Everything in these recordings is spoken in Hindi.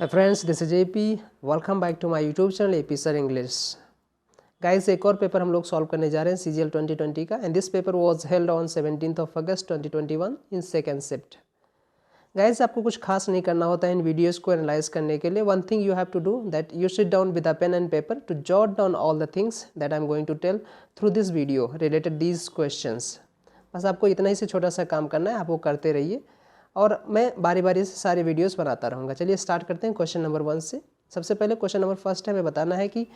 Friends, this is AP. Welcome back to my YouTube channel AP sir English. Guys, एक और पेपर हम लोग सॉल्व करने जा रहे हैं सीजीएल 2020 का, and this paper was held on 17th of August 2021 in second shift. Guys, आपको कुछ खास नहीं करना होता है इन वीडियोस को एनालाइज करने के लिए। One thing you have to do that you sit down with a pen and paper to jot down all the things that I am going to tell through this video related these questions. बस आपको इतना ही से छोटा सा काम करना है, आप वो करते रहिए और मैं बारी बारी से सारे वीडियोस बनाता रहूँगा। चलिए स्टार्ट करते हैं क्वेश्चन नंबर 1 से। सबसे पहले क्वेश्चन नंबर फर्स्ट है, हमें बताना है कि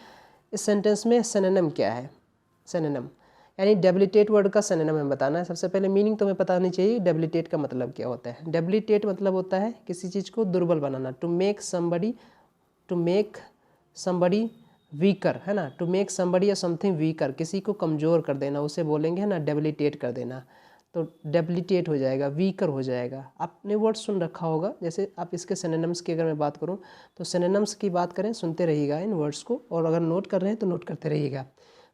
इस सेंटेंस में सिनोनिम क्या है। सिनोनिम यानी डेबिलिटेट वर्ड का सिनोनिम हमें बताना है। सबसे पहले मीनिंग तो हमें पता होनी चाहिए डेबिलिटेट का मतलब क्या होता है। डेबिलिटेट मतलब होता है किसी चीज़ को दुर्बल बनाना, टू मेक समबडी वीकर, है ना। टू मेक समबडी या समथिंग वीकर, किसी को कमज़ोर कर देना, उसे बोलेंगे है ना डेबिलिटेट कर देना। तो डेबिलिटेट हो जाएगा, वीकर हो जाएगा। आपने वर्ड सुन रखा होगा, जैसे आप इसके सिनोनिम्स की अगर मैं बात करूं तो सिनोनिम्स की बात करें, सुनते रहिएगा इन वर्ड्स को, और अगर नोट कर रहे हैं तो नोट करते रहिएगा।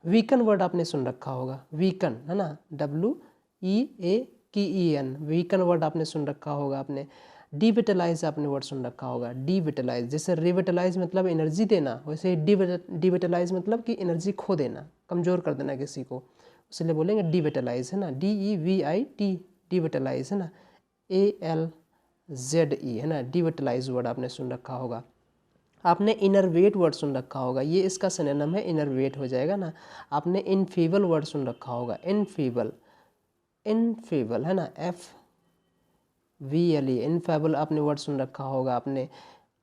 वीकन वर्ड आपने सुन रखा होगा, वीकन, है ना, WEAKEN, वीकन वर्ड आपने सुन रखा होगा। आपने डिविटलाइज आपने वर्ड सुन रखा होगा, डिविटलाइज। जैसे रिविटलाइज मतलब एनर्जी देना, वैसे डिविटलाइज मतलब कि एनर्जी खो देना, कमज़ोर कर देना किसी को, इसलिए बोलेंगे डिविटलाइज, है ना, DEVIT, डिविटलाइज, है ना, ALZE, है ना, डिविटलाइज वर्ड आपने सुन रखा होगा। आपने इनरवेट वर्ड सुन रखा होगा, ये इसका सिनोनिम है, इनरवेट हो जाएगा ना। आपने इनफेबल वर्ड सुन रखा होगा, इनफेबल, इनफेबल, है ना, FVLE, इनफेबल आपने वर्ड सुन रखा होगा।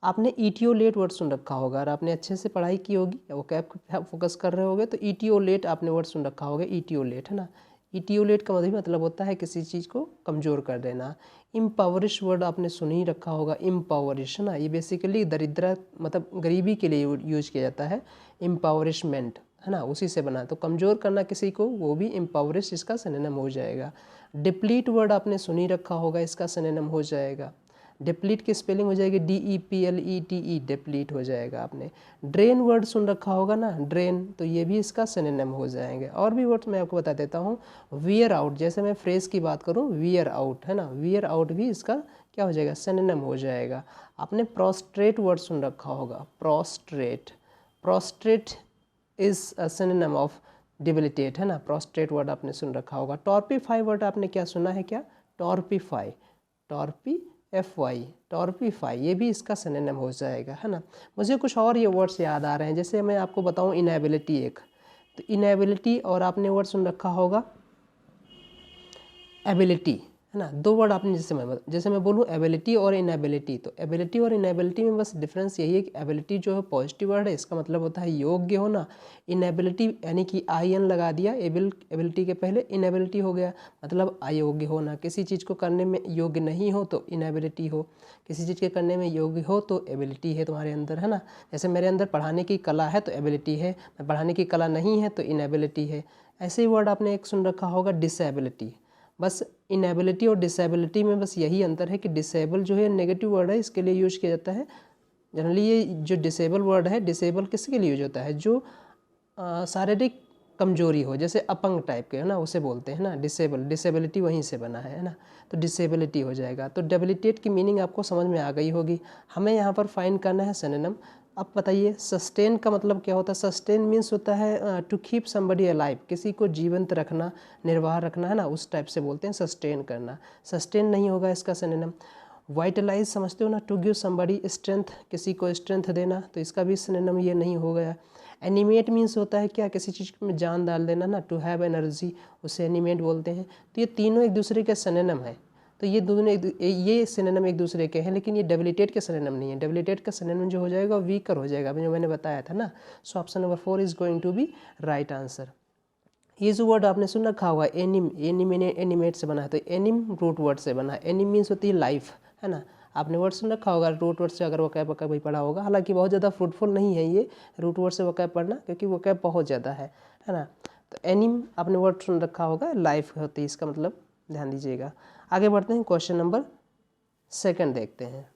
आपने ईटियोलेट वर्ड सुन रखा होगा, और आपने अच्छे से पढ़ाई की होगी, वो कैप फोकस कर रहे होगे तो ईटियोलेट आपने वर्ड सुन रखा होगा, ईटियोलेट, है ना। ईटियोलेट का मतलब होता है किसी चीज़ को कमज़ोर कर देना। इम्पावरिश वर्ड आपने सुन ही रखा होगा, इम्पावरिश, है ना, ये बेसिकली दरिद्र मतलब गरीबी के लिए यूज किया जाता है। इम्पावरिशमेंट, है ना, उसी से बना, तो कमज़ोर करना किसी को, वो भी इम्पावरिश इसका सिनोनिम हो जाएगा। डिप्लीट वर्ड आपने सुन ही रखा होगा, इसका सिनोनिम हो जाएगा। डिप्लीट की स्पेलिंग हो जाएगी DEPLETE, डिप्लीट हो जाएगा। आपने ड्रेन वर्ड सुन रखा होगा ना, ड्रेन, तो ये भी इसका सिनोनिम हो जाएंगे। और भी वर्ड्स मैं आपको बता देता हूँ। वियर आउट, जैसे मैं फ्रेज की बात करूँ, वियर आउट, है ना, वियर आउट भी इसका क्या हो जाएगा, सिनोनिम हो जाएगा। आपने प्रोस्ट्रेट वर्ड सुन रखा होगा, prostrate, prostrate is a synonym of debilitate, है ना, प्रोस्ट्रेट वर्ड आपने सुन रखा होगा। टॉर्पीफाई वर्ड आपने क्या सुना है, क्या, टॉर्पीफाई, टॉर्पीफाई, ये भी इसका सिनोनिम हो जाएगा, है ना। मुझे कुछ और ये वर्ड्स याद आ रहे हैं, जैसे मैं आपको बताऊं इनएबिलिटी एक, तो इनएबिलिटी, और आपने वर्ड सुन रखा होगा एबिलिटी, है ना। दो वर्ड आपने, जैसे मैं बोलूँ एबिलिटी और इनएबिलिटी, तो एबिलिटी और इनएबिलिटी में बस डिफरेंस यही है कि एबिलिटी जो है पॉजिटिव वर्ड है, इसका मतलब होता है योग्य होना। इनएबिलिटी यानी कि IN लगा दिया एबिलिटी के पहले, इनएबिलिटी हो गया, मतलब अयोग्य होना। किसी चीज़ को करने में योग्य नहीं हो तो इनएबिलिटी हो, किसी चीज़ के करने में योग्य हो तो एबिलिटी है तुम्हारे अंदर, है ना। जैसे मेरे अंदर पढ़ाने की कला है तो एबिलिटी है, पढ़ाने की कला नहीं है तो इनएबिलिटी है। ऐसे ही वर्ड आपने एक सुन रखा होगा डिसेबिलिटी। बस इनएबिलिटी और डिसेबिलिटी में बस यही अंतर है कि डिसेबल जो है नेगेटिव वर्ड है, इसके लिए यूज किया जाता है जनरली। ये जो डिसेबल वर्ड है, डिसेबल किसके लिए यूज होता है, जो शारीरिक कमजोरी हो, जैसे अपंग टाइप के, है ना, उसे बोलते हैं ना डिसेबल, डिसेबिलिटी वहीं से बना है ना, तो डिसेबिलिटी हो जाएगा। तो डेबिलिटेट की मीनिंग आपको समझ में आ गई होगी। हमें यहाँ पर फाइंड करना है सिनोनिम। अब बताइए सस्टेन का मतलब क्या होता है। सस्टेन मीन्स होता है टू कीप समबडी अलाइव, किसी को जीवंत रखना, निर्वाह रखना, है ना, उस टाइप से बोलते हैं सस्टेन करना। सस्टेन नहीं होगा इसका सिनोनिम। वाइटलाइज समझते हो ना, टू गिव समबडी स्ट्रेंथ, किसी को स्ट्रेंथ देना, तो इसका भी सिनोनिम ये नहीं हो गया। एनिमेट मीन्स होता है क्या, किसी चीज़ में जान डाल देना ना, टू हैव एनर्जी, उसे एनिमेट बोलते हैं। तो ये तीनों एक दूसरे के सिनोनिम है, तो ये दोनों ये सिनोनिम एक दूसरे के हैं, लेकिन ये डेबिलिटेट के सिनोनिम नहीं है। डेबिलिटेट का सिनोनिम जो हो जाएगा वीकर हो जाएगा, जो मैंने बताया था ना। So option number 4 is going to be right answer. ये जो वर्ड आपने सुन रखा होगा एनिम, एनिमेट से बना है, तो एनिम रूट वर्ड से बना है। एनिम मीन्स होती है लाइफ, है ना। आपने वर्ड सुन रखा होगा रूट वर्ड से, अगर वोकैब वोकैब भी पढ़ा होगा, हालांकि बहुत ज़्यादा फ्रूटफुल नहीं है ये रूट वर्ड से वोकैब पढ़ना, क्योंकि वोकैब बहुत ज़्यादा है ना। तो एनिम आपने वर्ड सुन रखा होगा, लाइफ होती है इसका मतलब, ध्यान दीजिएगा। आगे बढ़ते हैं, क्वेश्चन नंबर 2 देखते हैं।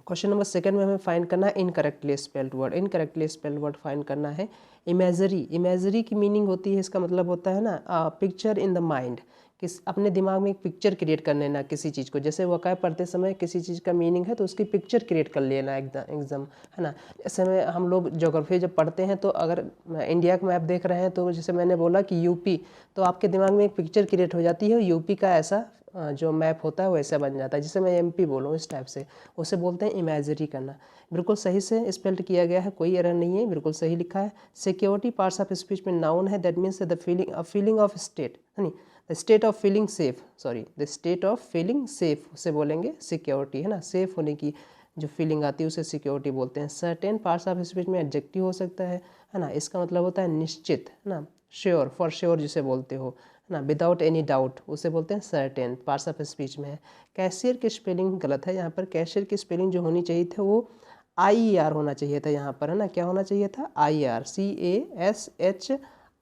क्वेश्चन नंबर 2 में हमें फाइंड करना है incorrectly spelled word. Incorrectly spelled word find करना है। इमेजरी, इमेजरी की मीनिंग होती है, इसका मतलब होता है ना पिक्चर इन द माइंड, अपने दिमाग में एक पिक्चर क्रिएट कर लेना किसी चीज़ को, जैसे वक़ा पढ़ते समय किसी चीज़ का मीनिंग है तो उसकी पिक्चर क्रिएट कर लेना एकदम, है ना। जैसे में हम लोग ज्योग्राफी जब पढ़ते हैं तो अगर इंडिया का मैप देख रहे हैं तो जैसे मैंने बोला कि यूपी, तो आपके दिमाग में एक पिक्चर क्रिएट हो जाती है, यूपी का ऐसा जो मैप होता है वैसा बन जाता है। जैसे मैं एमपी बोलूँ इस टाइप से, उसे बोलते हैं इमेजरी करना। बिल्कुल सही से स्पेल्ड किया गया है, कोई एरर नहीं है, बिल्कुल सही लिखा है। सिक्योरिटी पार्ट्स ऑफ स्पीच में नाउन है, that means the feeling of state, है नी, the state of feeling safe, the state of feeling safe उसे बोलेंगे सिक्योरिटी, है ना। सेफ होने की जो फीलिंग आती है उसे सिक्योरिटी बोलते हैं। सर्टेन पार्ट्स ऑफ स्पीच में एडजेक्टिव हो सकता है ना, इसका मतलब होता है निश्चित, है ना, श्योर, फॉर श्योर जिसे बोलते हो, है ना, विदाउट एनी डाउट उसे बोलते हैं सर्टेन, पार्ट्स ऑफ स्पीच में है। कैशियर की स्पेलिंग गलत है यहाँ पर, कैशियर की स्पेलिंग जो होनी चाहिए थी वो IER होना चाहिए था यहाँ पर, है ना। क्या होना चाहिए था? IER,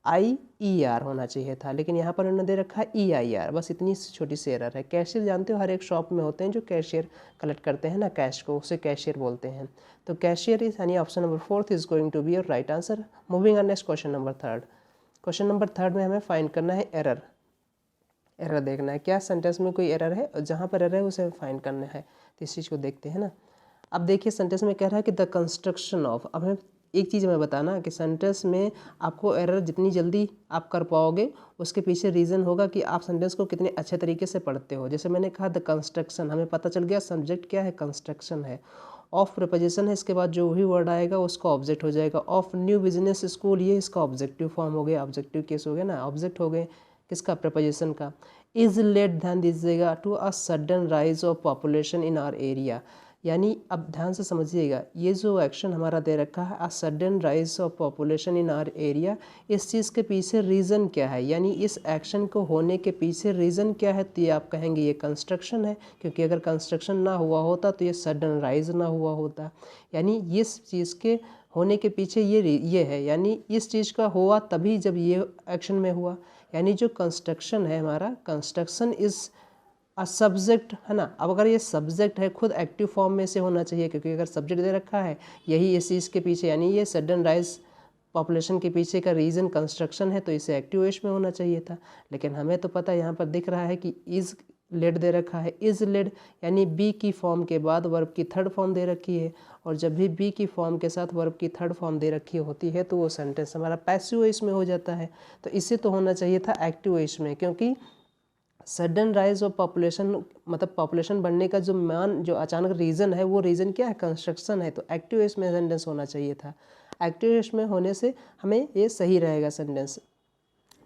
CASHIER होना चाहिए था, लेकिन यहाँ पर उन्होंने दे रखा है EIR, बस इतनी छोटी सी एरर है। कैशियर जानते हो हर एक शॉप में होते हैं जो कैशियर कलेक्ट करते हैं ना कैश को, उसे कैशियर बोलते हैं। तो कैशियर इज यानी option number 4 is going to be your right answer. Moving on next question number 3। Question number 3 में हमें फाइंड करना है एरर। एरर देखना है, क्या सेंटेंस में कोई एरर है, और जहाँ पर एरर है उसे फाइंड करना है। तो इस चीज़ को देखते हैं ना। अब देखिए सेंटेंस में कह रहा है कि द कंस्ट्रक्शन ऑफ, अब हमें एक चीज़ हमें बताना कि सेंटेंस में आपको एरर जितनी जल्दी आप कर पाओगे उसके पीछे रीज़न होगा कि आप सेंटेंस को कितने अच्छे तरीके से पढ़ते हो। जैसे मैंने कहा द कंस्ट्रक्शन, हमें पता चल गया सब्जेक्ट क्या है, कंस्ट्रक्शन है। ऑफ प्रिपोजिशन है, इसके बाद जो भी वर्ड आएगा उसका ऑब्जेक्ट हो जाएगा। ऑफ न्यू बिजनेस स्कूल, ये इसका ऑब्जेक्टिव फॉर्म हो गया, ऑब्जेक्टिव केस हो गया ना, ऑब्जेक्ट हो गए किसका, प्रिपोजिशन का। इज लेड, ध्यान दीजिएगा, to a sudden rise of population in our area, यानी अब ध्यान से समझिएगा, ये जो एक्शन हमारा दे रखा है a sudden rise of population in our area, इस चीज़ के पीछे रीज़न क्या है, यानी इस एक्शन को होने के पीछे रीज़न क्या है, तो ये आप कहेंगे ये कंस्ट्रक्शन है, क्योंकि अगर कंस्ट्रक्शन ना हुआ होता तो ये सडन राइज ना हुआ होता। यानी इस चीज़ के होने के पीछे ये है, यानी इस चीज़ का हुआ तभी जब ये एक्शन में हुआ। यानी जो कंस्ट्रक्शन है हमारा, कंस्ट्रक्शन इज़ अ सब्जेक्ट, है ना। अब अगर ये सब्जेक्ट है खुद एक्टिव फॉर्म में से होना चाहिए, क्योंकि अगर सब्जेक्ट दे रखा है यही इस चीज़ के पीछे, यानी ये सडन राइज पॉपुलेशन के पीछे का रीज़न कंस्ट्रक्शन है, तो इसे एक्टिव वेश में होना चाहिए था। लेकिन हमें तो पता है यहाँ पर दिख रहा है कि इज़ लेड दे रखा है, इज़ लेड यानी बी की फॉर्म के बाद वर्ब की थर्ड फॉर्म दे रखी है, और जब भी बी की फॉर्म के साथ वर्ब की थर्ड फॉर्म दे रखी होती है तो वो सेंटेंस हमारा पैसिव वेश में हो जाता है। तो इसे तो होना चाहिए था एक्टिव वेश में, क्योंकि सडन राइज ऑफ पॉपुलेशन मतलब पॉपुलेशन बढ़ने का जो अचानक रीज़न है वो रीज़न क्या है, कंस्ट्रक्शन है, तो एक्टिव वेश में सेंटेंस होना चाहिए था। एक्टिव वेश में होने से हमें ये सही रहेगा सेंटेंस,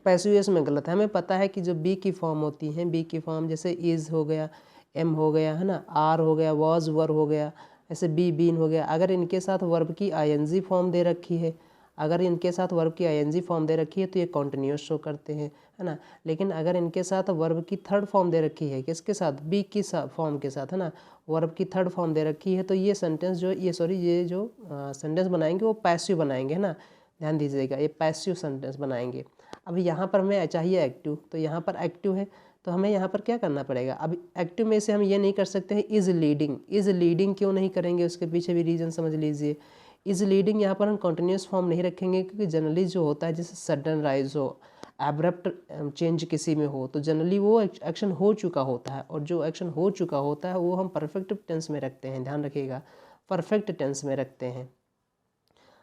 पैसिव वेश में गलत है। हमें पता है कि जो बी की फॉर्म होती हैं, बी की फॉर्म जैसे इज़ हो गया, एम हो गया, है ना, आर हो गया, वॉज वर हो गया, ऐसे बी बीन हो गया, अगर इनके साथ वर्ब की आईएनजी फॉर्म दे रखी है, अगर इनके साथ वर्ब की आईएनजी फॉर्म दे रखी है तो ये कॉन्टिन्यूस शो करते हैं, है ना। लेकिन अगर इनके साथ वर्ब की थर्ड फॉर्म दे रखी है, किसके साथ, बी की फॉर्म के साथ, है ना, वर्ब की थर्ड फॉर्म दे रखी है, तो ये सेंटेंस जो ये जो सेंटेंस बनाएंगे वो पैसिव बनाएंगे, है ना। ध्यान दीजिएगा, ये पैसिव सेंटेंस बनाएंगे। अब यहाँ पर हमें चाहिए एक्टिव, तो यहाँ पर एक्टिव है तो हमें यहाँ पर क्या करना पड़ेगा। अब एक्टिव में से हम ये नहीं कर सकते हैं इज़ लीडिंग, इज़ लीडिंग क्यों नहीं करेंगे, उसके पीछे भी रीज़न समझ लीजिए। इज़ लीडिंग यहाँ पर हम कॉन्टिन्यूस फॉर्म नहीं रखेंगे, क्योंकि जनरली जो होता है जैसे सडन राइज हो, एब्रप्ट चेंज किसी में हो, तो जनरली वो एक्शन हो चुका होता है, और जो एक्शन हो चुका होता है वो हम परफेक्ट टेंस में रखते हैं, ध्यान रखिएगा, परफेक्ट टेंस में रखते हैं।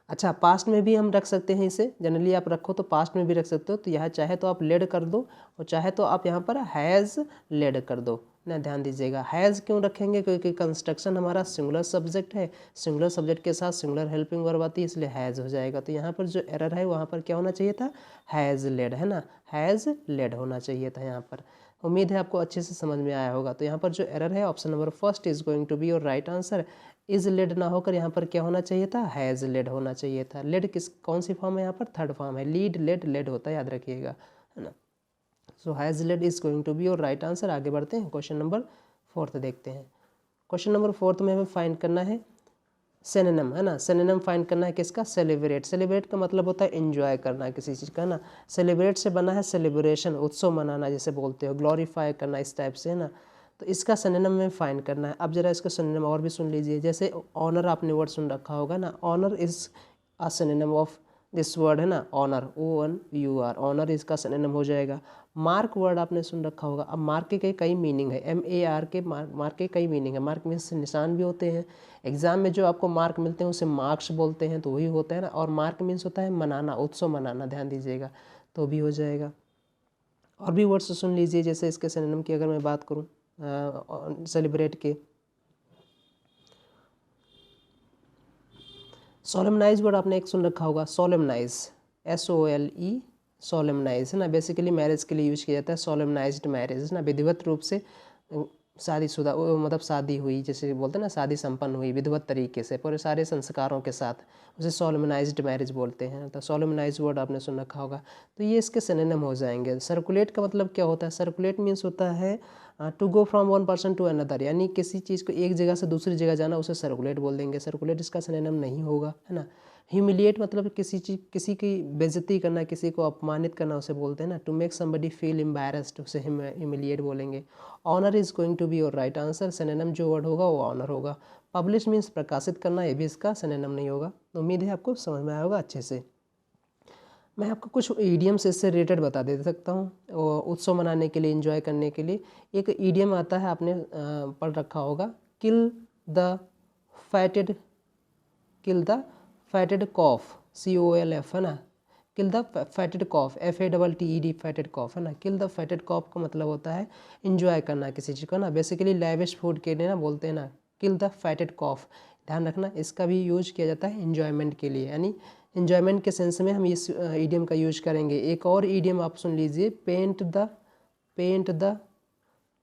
अच्छा, पास्ट में भी हम रख सकते हैं इसे, जनरली आप रखो तो पास्ट में भी रख सकते हो, तो यहाँ चाहे तो आप लेड कर दो और चाहे तो आप यहाँ पर हैज़ लेड कर दो ना। ध्यान दीजिएगा, हैज़ क्यों रखेंगे, क्योंकि कंस्ट्रक्शन हमारा सिंगुलर सब्जेक्ट है, सिंगुलर सब्जेक्ट के साथ सिंगुलर हेल्पिंग वर्ब आती है, इसलिए हैज़ हो जाएगा। तो यहाँ पर जो एरर है वहाँ पर क्या होना चाहिए था, हैज़ लेड, है ना, हैज़ लेड होना चाहिए था यहाँ पर। उम्मीद है आपको अच्छे से समझ में आया होगा। तो यहाँ पर जो एरर है option number first is going to be your right answer. Is led ना होकर यहाँ पर क्या होना चाहिए था, हैज़ लेड होना चाहिए था। लेड कौन सी फॉर्म है, यहाँ पर थर्ड फॉर्म है, लीड लेड लेड होता है, याद रखिएगा, है ना। So has led is going to be your right answer. आगे बढ़ते हैं, क्वेश्चन नंबर 4 देखते हैं। क्वेश्चन नंबर 4 में हमें फाइंड करना है सिनोनिम, है ना। सिनोनिम फाइंड करना है किसका, सेलिब्रेट। सेलिब्रेट का मतलब होता है एंजॉय करना किसी चीज़ का, ना। सेलिब्रेट से बना है सेलिब्रेशन, उत्सव मनाना जैसे बोलते हो, ग्लोरीफाई करना इस टाइप से, है ना। तो इसका सिनोनिम में फाइंड करना है। अब जरा इसका सिनोनिम और भी सुन लीजिए, जैसे ऑनर आपने वर्ड सुन रखा होगा ना, honour is a synonym of this word है ना ऑनर, ONUR, ऑनर इसका सिनोनिम हो जाएगा। मार्क वर्ड आपने सुन रखा होगा। अब मार्क के कई मीनिंग है, MAR के मार्क के कई मीनिंग है। मार्क मीन्स निशान भी होते हैं। एग्जाम में जो आपको मार्क मिलते हैं उसे मार्क्स बोलते हैं, तो वही होता है ना। और मार्क मीन्स होता है मनाना, उत्सव मनाना, ध्यान दीजिएगा, तो भी हो जाएगा। और भी वर्ड्स सुन लीजिए, जैसे इसके सिनोनिम की अगर मैं बात करूँ सेलिब्रेट के, सोलेमनाइज वर्ड आपने एक सुन रखा होगा, सोलेमनाइज, SOLE, सोलेमनाइज है ना, बेसिकली मैरिज के लिए यूज किया जाता है। सोलेमनाइज्ड मैरिज है ना, विधिवत रूप से शादीशुदा, मतलब शादी हुई, जैसे बोलते हैं ना शादी संपन्न हुई विधिवत तरीके से पूरे सारे संस्कारों के साथ, उसे सोलेमनाइज्ड मैरिज बोलते हैं। तो सोलेमनाइज वर्ड आपने सुन रखा होगा। तो ये इसके सिनोनिम हो जाएंगे। सर्कुलेट का मतलब क्या होता है? सर्कुलेट मीन्स होता है to go from one person to another, यानी किसी चीज़ को एक जगह से दूसरी जगह जाना, उसे सर्कुलेट बोल देंगे। सर्कुलेट इसका सिनोनिम नहीं होगा, है ना। ह्यूमिलिएट मतलब किसी की बेइज्जती करना, किसी को अपमानित करना, उसे बोलते हैं ना to make somebody feel embarrassed, उसे ह्यूमिलिएट बोलेंगे। Honour is going to be your right answer. Synonym जो वर्ड होगा वो ऑनर होगा। पब्लिश मीन्स प्रकाशित करना, ये भी इसका सिनोनिम नहीं होगा। उम्मीद है आपको समझ में आया होगा अच्छे से। मैं आपको कुछ ईडियम्स इससे रिलेटेड बता दे सकता हूँ उत्सव मनाने के लिए, एंजॉय करने के लिए। एक ईडियम आता है, आपने पढ़ रखा होगा, kill the fatted calf, COLF है ना, kill the fatted calf, FATTED, fatted calf है ना। किल द फैटेड कॉफ का मतलब होता है इंजॉय करना किसी चीज़ को ना, बेसिकली लैविश फूड के लिए ना बोलते हैं ना, किल द फैटेड कॉफ। ध्यान रखना, इसका भी यूज किया जाता है इंजॉयमेंट के लिए, यानी इंजॉयमेंट के सेंस में हम इस ईडियम का यूज करेंगे। एक और ईडियम आप सुन लीजिए, पेंट द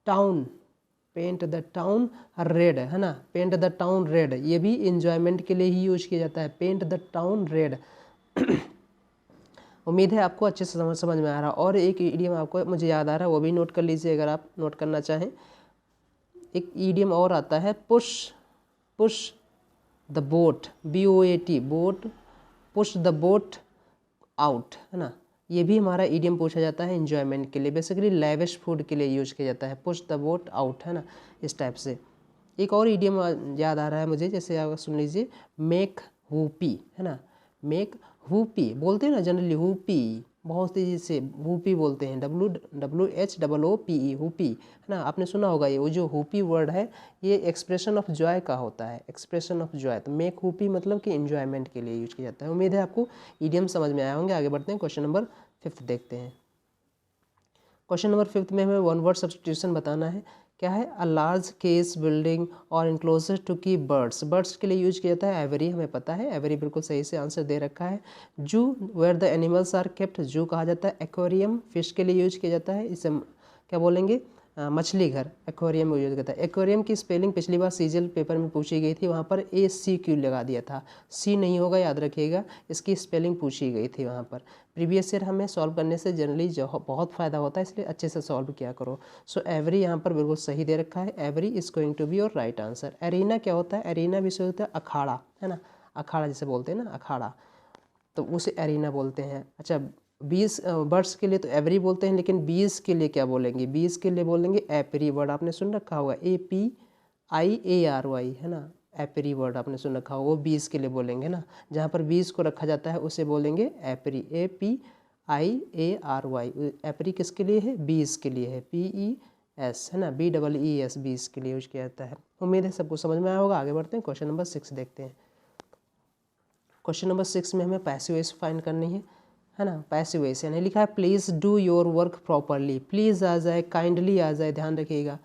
टाउन रेड है ना, पेंट द टाउन रेड, ये भी इंजॉयमेंट के लिए ही यूज किया जाता है, पेंट द टाउन रेड। उम्मीद है आपको अच्छे से समझ में आ रहा। और एक ईडियम आपको मुझे याद आ रहा है, वो भी नोट कर लीजिए अगर आप नोट करना चाहें। एक ईडियम और आता है, push the boat, BOAT, boat, push the boat out है ना। ये भी हमारा ईडियम पूछा जाता है इंजॉयमेंट के लिए, बेसिकली लैविश फूड के लिए यूज किया जाता है, पुश द बोट आउट है ना, इस टाइप से। एक और ईडियम याद आ रहा है मुझे, जैसे आप सुन लीजिए, मेक हुपी है ना, मेक हुपी बोलते हैं ना जनरली, हुपी बहुत तेजी से हुपी बोलते हैं, WHOOPE, हुपी है ना। आपने सुना होगा, ये वो जो हुपी वर्ड है ये एक्सप्रेशन ऑफ जॉय का होता है, एक्सप्रेशन ऑफ जॉय। तो मेक हुपी मतलब कि एंजॉयमेंट के लिए यूज किया जाता है। उम्मीद है आपको ईडियम समझ में आए होंगे। आगे बढ़ते हैं, क्वेश्चन नंबर 5 देखते हैं। क्वेश्चन नंबर 5 में हमें वन वर्ड सब्स्टिट्यूशन बताना है। क्या है? अ लार्ज केस बिल्डिंग और enclosure to keep birds, birds के लिए यूज किया जाता है एवरी, हमें पता है एवरी बिल्कुल सही से आंसर दे रखा है। Zoo, where the animals are kept, zoo कहा जाता है। एक्वेरियम, फिश के लिए यूज किया जाता है, इसे क्या बोलेंगे? मछली घर, एक्वेरियम में यूज करता है। एक्वेरियम की स्पेलिंग पिछली बार सीजल पेपर में पूछी गई थी, वहाँ पर ACQ लगा दिया था, C नहीं होगा, याद रखिएगा, इसकी स्पेलिंग पूछी गई थी वहाँ पर। प्रीवियस ईयर हमें सॉल्व करने से जनरली बहुत फ़ायदा होता है, इसलिए अच्छे से सॉल्व किया करो। सो एवरी यहाँ पर बिल्कुल सही दे रखा है, aviary is going to be your right answer. Arena क्या होता है? एरिना भी से होता है अखाड़ा है ना, अखाड़ा जिसे बोलते हैं ना, अखाड़ा, तो उसे एरिना बोलते हैं। अच्छा, 20 बर्ड्स के लिए तो एवरी बोलते हैं, लेकिन 20 के लिए क्या बोलेंगे? 20 के लिए बोलेंगे एपरी, वर्ड आपने सुन रखा होगा, APIARY है ना, एपरी वर्ड आपने सुन रखा होगा, वो 20 के लिए बोलेंगे ना, जहाँ पर 20 को रखा जाता है उसे बोलेंगे एपरी, APIARY। एपरी किसके लिए है? 20 के लिए है, PES है ना, BEES, 20 के लिए यूज किया जाता है। उम्मीद है सबको समझ में आया होगा। आगे बढ़ते हैं, क्वेश्चन नंबर 6 देखते हैं। क्वेश्चन नंबर 6 में हमें पैसिव वॉइस फाइंड करनी है ना। पैसिव वॉइस यानी लिखा है please do your work properly, please आ जाए, काइंडली आ जाए, ध्यान रखिएगा,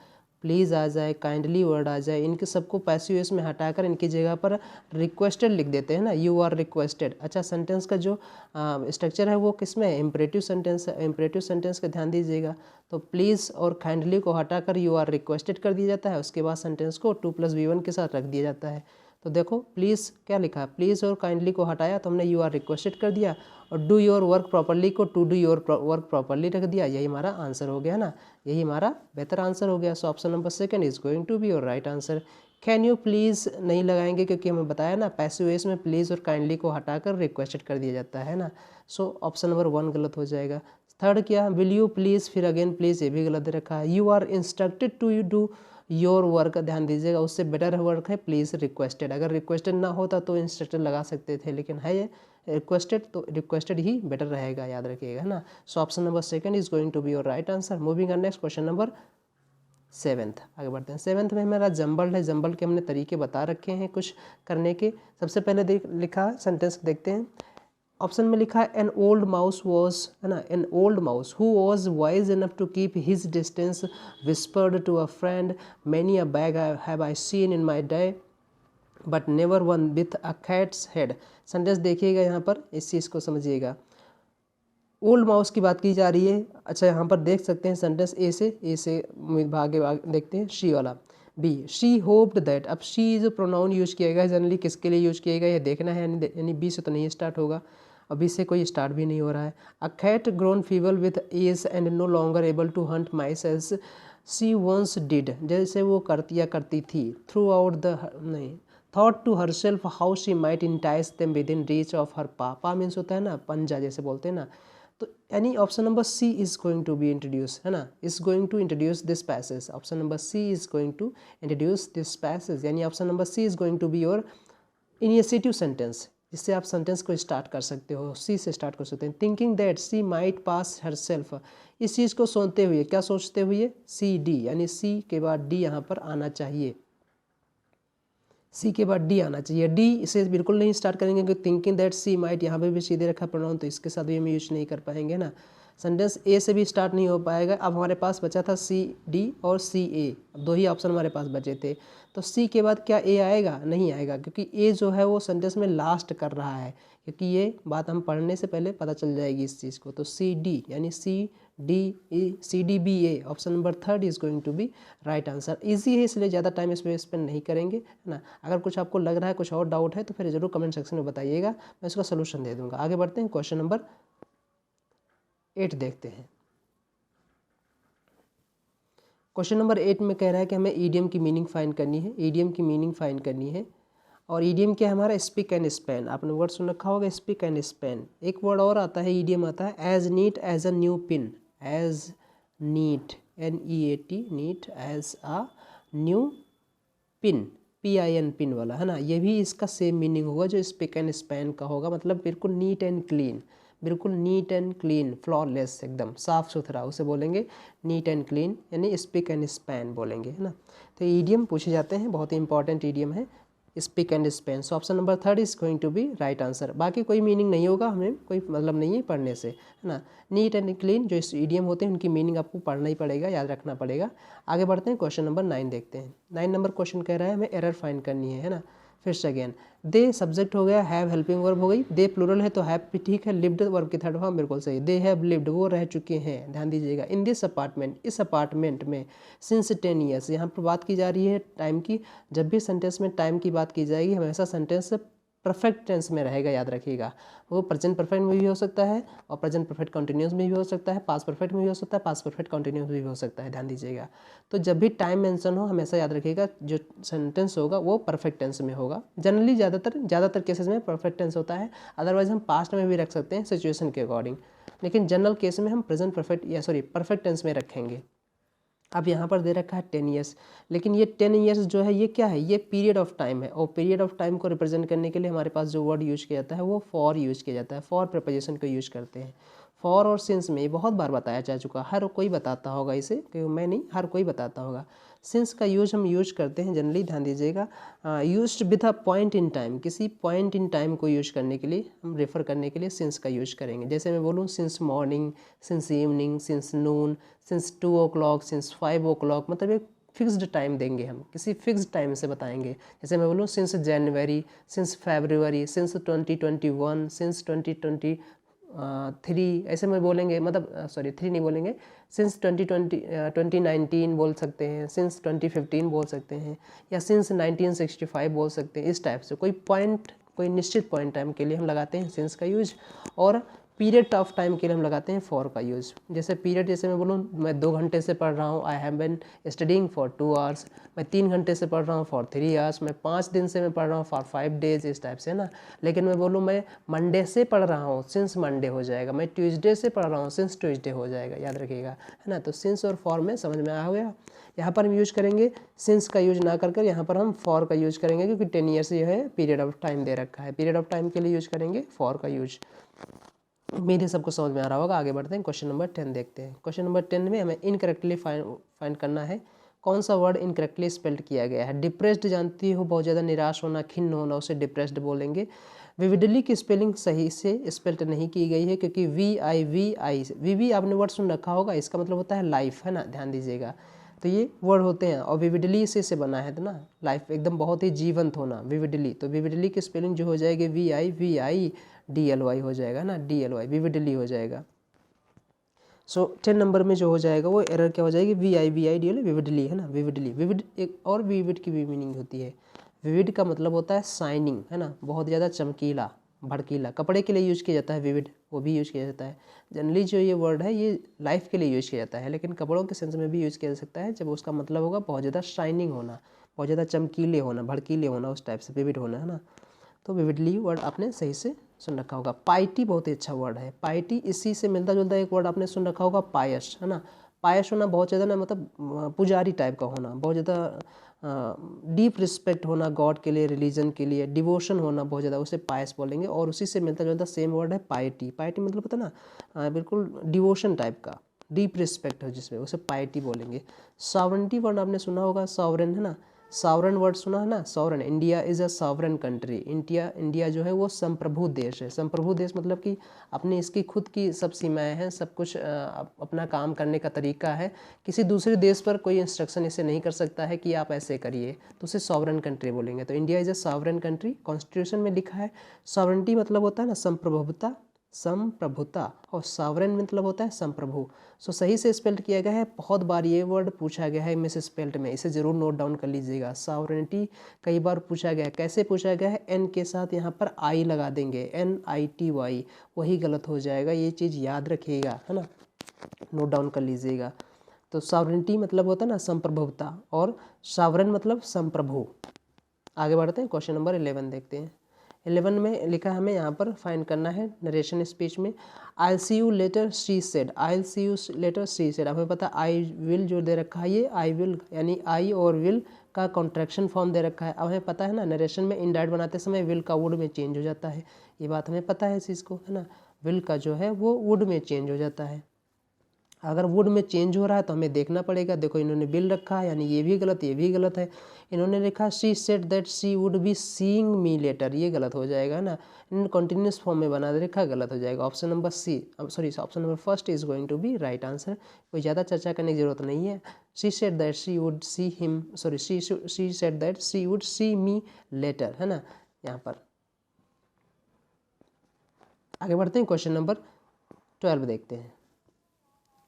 प्लीज़ आ जाए, काइंडली वर्ड आ जाए, इनके सबको पैसिव वॉइस में हटाकर इनकी जगह पर रिक्वेस्टेड लिख देते हैं ना, यू आर रिक्वेस्टेड। अच्छा, सेंटेंस का जो स्ट्रक्चर है वो किस में है? इम्परेटिव सेंटेंस है, इम्परेटिव सेंटेंस का ध्यान दीजिएगा। तो प्लीज़ और काइंडली को हटाकर यू आर रिक्वेस्टेड कर दिया जाता है, उसके बाद सेंटेंस को 2+V1 के साथ रख दिया जाता है। तो देखो, प्लीज़ क्या लिखा है? प्लीज़ और काइंडली को हटाया तो हमने यू आर रिक्वेस्टेड कर दिया, और डू योर वर्क प्रॉपरली को to do your work properly रख दिया। यही हमारा आंसर हो गया ना, यही हमारा बेहतर आंसर हो गया। So option number 2 is going to be your right answer. Can you please नहीं लगाएंगे, क्योंकि हमें बताया ना पैसिव वॉइस में प्लीज़ और काइंडली को हटाकर रिक्वेस्टेड कर दिया जाता है ना। सो ऑप्शन नंबर 1 गलत हो जाएगा। थर्ड क्या? विल यू प्लीज़, फिर अगेन प्लीज़, ये भी गलत दे रखा है। You are instructed to you do your work, ध्यान दीजिएगा उससे बेटर वर्क है प्लीज़ रिक्वेस्टेड। अगर रिक्वेस्टेड ना होता तो इंस्ट्रक्टर लगा सकते थे, लेकिन है ये रिक्वेस्टेड तो रिक्वेस्टेड ही बेटर रहेगा, याद रखिएगा, है ना। So option number second is going to be your right answer. Moving on next question number 7th, आगे बढ़ते हैं। 7th में हमारा जंबल है। जंबल के हमने तरीके बता रखे हैं कुछ करने के। सबसे पहले लिखा सेंटेंस देखते हैं। ऑप्शन में लिखा है एन ओल्ड माउस वॉज, है ना, an old mouse who was wise enough to keep his distance whispered to a friend many a bag have I seen in my day but never one with a cat's head. Sentence देखिएगा यहाँ पर, इस चीज़ को समझिएगा। ओल्ड माउस की बात की जा रही है। अच्छा, यहाँ पर देख सकते हैं सेंटेंस ए से भागे देखते हैं शी वाला। B, she hoped that. अब शी जो प्रोनाउन यूज किया गया जनरली किसके लिए यूज किया गया ये देखना है, यानी बी से तो नहीं स्टार्ट होगा, अभी से कोई स्टार्ट भी नहीं हो रहा है। A cat grown feeble with age and no longer able to hunt mice as she once did, जैसे वो करती थी। थ्रू आउट द नहीं thought to herself how she might entice them within reach of her paw. Paw means होता है ना पंजा, जैसे बोलते हैं ना। तो यानी option number C is going to be introduce, है ना, is going to introduce this passage. Option number C is going to introduce this passage, यानी option number C is going to be your initiative sentence, जिससे आप सेंटेंस को स्टार्ट कर सकते हो। सी से स्टार्ट कर सकते हैं। Thinking that she might pass herself, इस चीज़ को सोचते हुए, क्या सोचते हुए, सी डी, यानी सी के बाद डी यहाँ पर आना चाहिए। सी के बाद डी आना चाहिए। डी इसे बिल्कुल नहीं स्टार्ट करेंगे क्योंकि थिंकिंग दैट सी माइट यहाँ पे भी सीधे रखा प्रोनाउन, तो इसके साथ भी हम यूज नहीं कर पाएंगे ना। सेंटेंस ए से भी स्टार्ट नहीं हो पाएगा। अब हमारे पास बचा था सी डी और सी ए, अब दो ही ऑप्शन हमारे पास बचे थे। तो सी के बाद क्या ए आएगा? नहीं आएगा, क्योंकि ए जो है वो सेंटेंस में लास्ट कर रहा है, क्योंकि ये बात हम पढ़ने से पहले पता चल जाएगी इस चीज़ को। तो सी डी यानी C D B A, option number third is going to be right answer. Easy है इसलिए ज़्यादा टाइम इस पर स्पेंड नहीं करेंगे, है ना। अगर कुछ आपको लग रहा है, कुछ और डाउट है तो फिर जरूर कमेंट सेक्शन में बताइएगा, मैं इसका सोल्यूशन दे दूंगा। आगे बढ़ते हैं, क्वेश्चन नंबर 8 देखते हैं। क्वेश्चन नंबर 8 में कह रहा है कि हमें ईडियम की मीनिंग फाइंड करनी है। ईडियम की मीनिंग फाइंड करनी है, और ईडियम क्या है हमारा? Spick and span. आपने वर्ड सुन रखा होगा, स्पीक एंड स्पेन। एक वर्ड और आता है, ईडियम आता है, as neat as a new pin. As neat, NEAT, neat as a new pin, PIN, pin वाला, है ना। ये भी इसका सेम मीनिंग होगा जो स्पीक एंड स्पैन का होगा, मतलब बिल्कुल नीट एंड क्लीन, बिल्कुल नीट एंड क्लीन, फ्लॉलेस, एकदम साफ सुथरा, उसे बोलेंगे नीट एंड क्लीन, यानी स्पीक एंड स्पैन बोलेंगे, है ना। तो ईडियम पूछे जाते हैं, बहुत ही इंपॉर्टेंट ईडियम है spick and span. So option number third is going to be right answer. बाकी कोई मीनिंग नहीं होगा, हमें कोई मतलब नहीं है पढ़ने से, है ना। नीट एंड क्लीन जो ईडियम होते हैं उनकी मीनिंग आपको पढ़ना ही पड़ेगा, याद रखना पड़ेगा। आगे बढ़ते हैं, क्वेश्चन नंबर 9 देखते हैं। 9 नंबर क्वेश्चन कह रहा है हमें एरर फाइंड करनी है ना। फिर से अगेन, दे सब्जेक्ट हो गया, हैव हेल्पिंग वर्ब हो गई, दे प्लूरल है तो हैव भी ठीक है, लिव्ड वर्ब की थर्ड फॉर्म बिल्कुल सही, दे हैव लिव्ड, वो रह चुके हैं। ध्यान दीजिएगा, इन दिस अपार्टमेंट, इस अपार्टमेंट में, सिंस 10 ईयर्स, यहाँ पर बात की जा रही है टाइम की। जब भी सेंटेंस में टाइम की बात की जाएगी हमेशा सेंटेंस परफेक्ट टेंस में रहेगा, याद रखिएगा। वो प्रेजेंट परफेक्ट में भी हो सकता है और प्रेजेंट परफेक्ट कंटिन्यूस में भी हो सकता है, पास्ट परफेक्ट में भी हो सकता है, पास्ट परफेक्ट कंटिन्यूस में भी हो सकता है, ध्यान दीजिएगा। तो जब भी टाइम मेंशन हो हमेशा याद रखिएगा जो सेंटेंस होगा वो परफेक्ट टेंस में होगा। जनरली ज़्यादातर केसेस में परफेक्ट टेंस होता है, अदरवाइज हम पास्ट में भी रख सकते हैं सिचुएशन के अकॉर्डिंग, लेकिन जनरल केस में हम प्रेजेंट परफेक्ट टेंस में रखेंगे। अब यहाँ पर दे रखा है 10 ईयर्स, लेकिन ये 10 ईयर्स जो है ये क्या है? ये पीरियड ऑफ टाइम है, और पीरियड ऑफ टाइम को रिप्रेजेंट करने के लिए हमारे पास जो वर्ड यूज किया जाता है वो फॉर यूज किया जाता है। फॉर प्रपोजिशन को यूज करते हैं। फॉर और सिंस में ये बहुत बार बताया जा चुका, हर कोई बताता होगा इसे, क्योंकि मैं नहीं, हर कोई बताता होगा। सिंस का यूज हम यूज करते हैं जनरली, ध्यान दीजिएगा, used with a point in time, किसी पॉइंट इन टाइम को यूज करने के लिए, हम रेफर करने के लिए सिंस का यूज करेंगे। जैसे मैं बोलूँ since morning, since evening, since noon, since 2 o'clock, since 5 o'clock, मतलब एक फिक्स्ड टाइम देंगे, हम किसी फिक्स्ड टाइम से बताएंगे। जैसे मैं बोलूँ सिंस जनवरी, सिंस फरवरी, सिंस 2021, सिंस 2023, ऐसे में बोलेंगे, मतलब सॉरी 3 नहीं बोलेंगे, सिंस 2019 बोल सकते हैं, सिंस 2015 बोल सकते हैं, या सिंस 1965 बोल सकते हैं। इस टाइप से कोई पॉइंट, कोई निश्चित पॉइंट टाइम के लिए हम लगाते हैं सिंस का यूज। और पीरियड ऑफ टाइम के लिए हम लगाते हैं फॉर का यूज़। जैसे पीरियड, जैसे मैं बोलूँ मैं 2 घंटे से पढ़ रहा हूँ, I have been studying for 2 hours. मैं 3 घंटे से पढ़ रहा हूँ फॉर 3 आवर्स। मैं 5 दिन से मैं पढ़ रहा हूँ फॉर 5 डेज, इस टाइप से ना। लेकिन मैं बोलूँ मैं मंडे से पढ़ रहा हूँ, सिंस मंडे हो जाएगा। मैं ट्यूसडे से पढ़ रहा हूँ, सिंस ट्यूसडे हो जाएगा, याद रखिएगा, है ना। तो सिंस और फॉर में समझ में आ गया। यहाँ पर हम यूज करेंगे सिंस का यूज ना कर यहाँ पर हम फॉर का यूज करेंगे, क्योंकि 10 ईयर्स जो है पीरियड ऑफ टाइम दे रखा है। पीरियड ऑफ टाइम के लिए यूज करेंगे फॉर का यूज। उम्मीद है सबको समझ में आ रहा होगा। आगे बढ़ते हैं, क्वेश्चन नंबर 10 देखते हैं। क्वेश्चन नंबर 10 में हमें इनकरेक्टली फाइंड करना है कौन सा वर्ड इनकरेक्टली स्पेल्ड किया गया है। डिप्रेस्ड जानती हो, बहुत ज़्यादा निराश होना, खिन्न होना, उसे डिप्रेस्ड बोलेंगे। विविडली की स्पेलिंग सही से स्पेल्ड नहीं की गई है, क्योंकि वी आपने वर्ड सुन रखा होगा, इसका मतलब होता है लाइफ, है ना, ध्यान दीजिएगा। तो ये वर्ड होते हैं, और विविडली इसी से बना है, तो ना लाइफ एकदम बहुत ही जीवंत होना, विविडली। तो विविडली की स्पेलिंग जो हो जाएगी VIDLY हो जाएगा ना, DLY, विविडली हो जाएगा। सो 10 नंबर में जो हो जाएगा वो एरर क्या हो जाएगी, VIDLY, विविडली, है ना, विविडली। विविड एक और विविड की भी मीनिंग होती है। विविड का मतलब होता है शाइनिंग, है ना, बहुत ज़्यादा चमकीला, भड़कीला। कपड़े के लिए यूज़ किया जाता है विविड, वो भी यूज़ किया जाता है। जनरली जो ये वर्ड है ये लाइफ के लिए यूज़ किया जाता है, लेकिन कपड़ों के सेंस में भी यूज़ किया जा सकता है, जब उसका मतलब होगा बहुत ज़्यादा शाइनिंग होना, बहुत ज़्यादा चमकीले होना, भड़कीले होना, उस टाइप से विविड होना, है ना। तो विविडली वर्ड आपने सही से सुन रखा होगा। पाइटी बहुत ही अच्छा वर्ड है। पाइटी इसी से मिलता जुलता एक वर्ड आपने सुन रखा होगा, पायस, है ना। पायस होना बहुत ज़्यादा ना, मतलब पुजारी टाइप का होना, बहुत ज़्यादा डीप रिस्पेक्ट होना गॉड के लिए, रिलीजन के लिए, डिवोशन होना बहुत ज़्यादा, उसे पायस बोलेंगे। और उसी से मिलता जुलता सेम वर्ड है पाइटी। पाइटी मतलब पता ना, बिल्कुल डिवोशन टाइप का, डीप रिस्पेक्ट हो जिसमें, उसे पाइटी बोलेंगे। सॉवरेंटी वर्ड आपने सुना होगा, सॉवरेन, है ना। सॉवरेन वर्ड सुना है ना, sovereign. India is a sovereign country. India जो है वो संप्रभु देश है। संप्रभु देश मतलब कि अपनी इसकी खुद की सब सीमाएं हैं, सब कुछ अपना काम करने का तरीका है। किसी दूसरे देश पर कोई इंस्ट्रक्शन इसे नहीं कर सकता है कि आप ऐसे करिए, तो उसे सॉवरेन कंट्री बोलेंगे। तो India is a sovereign country, constitution में लिखा है। सॉवरेंटी मतलब होता है ना संप्रभुता, और सॉवरेन मतलब होता है संप्रभु। सो सही से स्पेल्ड किया गया है। बहुत बार ये वर्ड पूछा गया है मिस स्पेल्ड में, इसे ज़रूर नोट डाउन कर लीजिएगा। सॉवरेंटी कई बार पूछा गया है। कैसे पूछा गया है, एन के साथ यहाँ पर आई लगा देंगे, NITY, वही गलत हो जाएगा, ये चीज़ याद रखिएगा, है ना, नोट डाउन कर लीजिएगा। तो सॉवरेंटी मतलब होता है ना संप्रभुता, और सॉवरेन मतलब संप्रभु। आगे बढ़ते हैं, क्वेश्चन नंबर 11 देखते हैं। 11 में लिखा है हमें यहाँ पर फाइंड करना है नरेशन स्पीच में। I'll see you later she said, I'll see you later she said। हमें पता आई विल जो दे रखा है, ये आई विल यानी आई और विल का कॉन्ट्रैक्शन फॉर्म दे रखा है। अब हमें पता है ना नरेशन में इंडायरेक्ट बनाते समय विल का वुड में चेंज हो जाता है, ये बात हमें पता है इस चीज़ को, है ना। विल का जो है वो वुड में चेंज हो जाता है। अगर वुड में चेंज हो रहा है तो हमें देखना पड़ेगा। देखो इन्होंने बिल रखा है, यानी ये भी गलत, ये भी गलत है। इन्होंने लिखा she said that she would be seeing me later, ये गलत हो जाएगा ना। इन्होंने कंटिन्यूस फॉर्म में बना रखा, गलत हो जाएगा। Option number option number first is going to be right answer. कोई ज़्यादा चर्चा करने की जरूरत नहीं है। She said that she would see him, she said that she would see me later, है ना। यहाँ पर आगे बढ़ते हैं, क्वेश्चन नंबर 12 देखते हैं।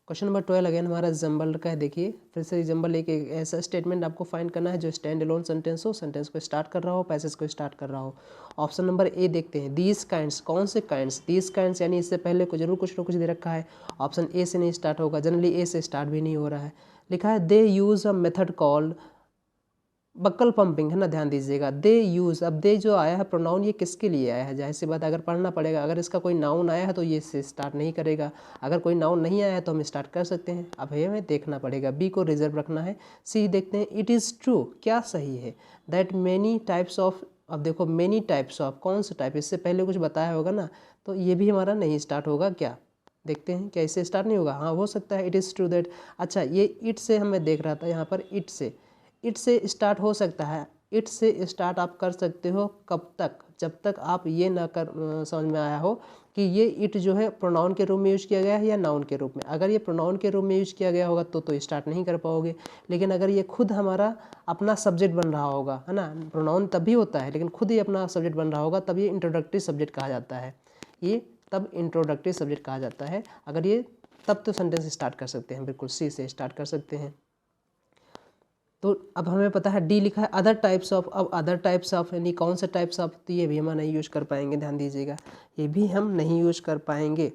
क्वेश्चन नंबर 12 अगेन हमारा एग्जाम्पल का है। देखिए फिर से एग्जाम्पल एक ऐसा स्टेटमेंट आपको फाइंड करना है जो स्टैंड अलोन सेंटेंस हो, सेंटेंस को स्टार्ट कर रहा हो, पैसेज को स्टार्ट कर रहा हो। ऑप्शन नंबर ए देखते हैं। दीज काइंड्स, कौन से काइंड्स, दीज काइंड्स यानी इससे पहले को जरूर कुछ ना कुछ दे रखा है। ऑप्शन ए से नहीं स्टार्ट होगा, जनरली ए से स्टार्ट भी नहीं हो रहा है। लिखा है they use a method called buccal pumping, है ना, ध्यान दीजिएगा। दे यूज़, अब दे जो आया है प्रोनाउन, ये किसके लिए आया है, जाहिर सी बात अगर पढ़ना पड़ेगा। अगर इसका कोई नाउन आया है तो ये इससे स्टार्ट नहीं करेगा, अगर कोई नाउन नहीं आया है तो हम स्टार्ट कर सकते हैं। अब ये हमें देखना पड़ेगा, बी को रिजर्व रखना है। सी देखते हैं, इट इज़ ट्रू, क्या सही है, दैट मैनी टाइप्स ऑफ, अब देखो मैनी टाइप्स ऑफ, कौन सा टाइप, इससे पहले कुछ बताया होगा ना, तो ये भी हमारा नहीं स्टार्ट होगा क्या, देखते हैं क्या इससे स्टार्ट नहीं होगा। हाँ हो सकता है, इट इज़ ट्रू दैट। अच्छा ये इट से हमें देख रहा था यहाँ पर, इट से स्टार्ट हो सकता है। इट से स्टार्ट आप कर सकते हो कब तक, जब तक आप ये ना समझ में आया हो कि ये इट जो है प्रोनाउन के रूप में यूज किया गया है या नाउन के रूप में। अगर ये प्रोनाउन के रूप में यूज किया गया होगा तो स्टार्ट नहीं कर पाओगे। लेकिन अगर ये खुद हमारा अपना सब्जेक्ट बन रहा होगा, है ना, प्रोनाउन तभी होता है लेकिन खुद ही अपना सब्जेक्ट बन रहा होगा, तब ये इंट्रोडक्टरी सब्जेक्ट कहा जाता है। ये तब इंट्रोडक्टरी सब्जेक्ट कहा जाता है। अगर ये तब तो सेंटेंस स्टार्ट कर सकते हैं, बिल्कुल सी से स्टार्ट कर सकते हैं। तो अब हमें पता है डी लिखा है अदर टाइप्स ऑफ, अब अदर टाइप्स ऑफ यानी कौन से टाइप्स ऑफ, तो ये भी हम नहीं यूज़ कर पाएंगे, ध्यान दीजिएगा, ये भी हम नहीं यूज़ कर पाएंगे।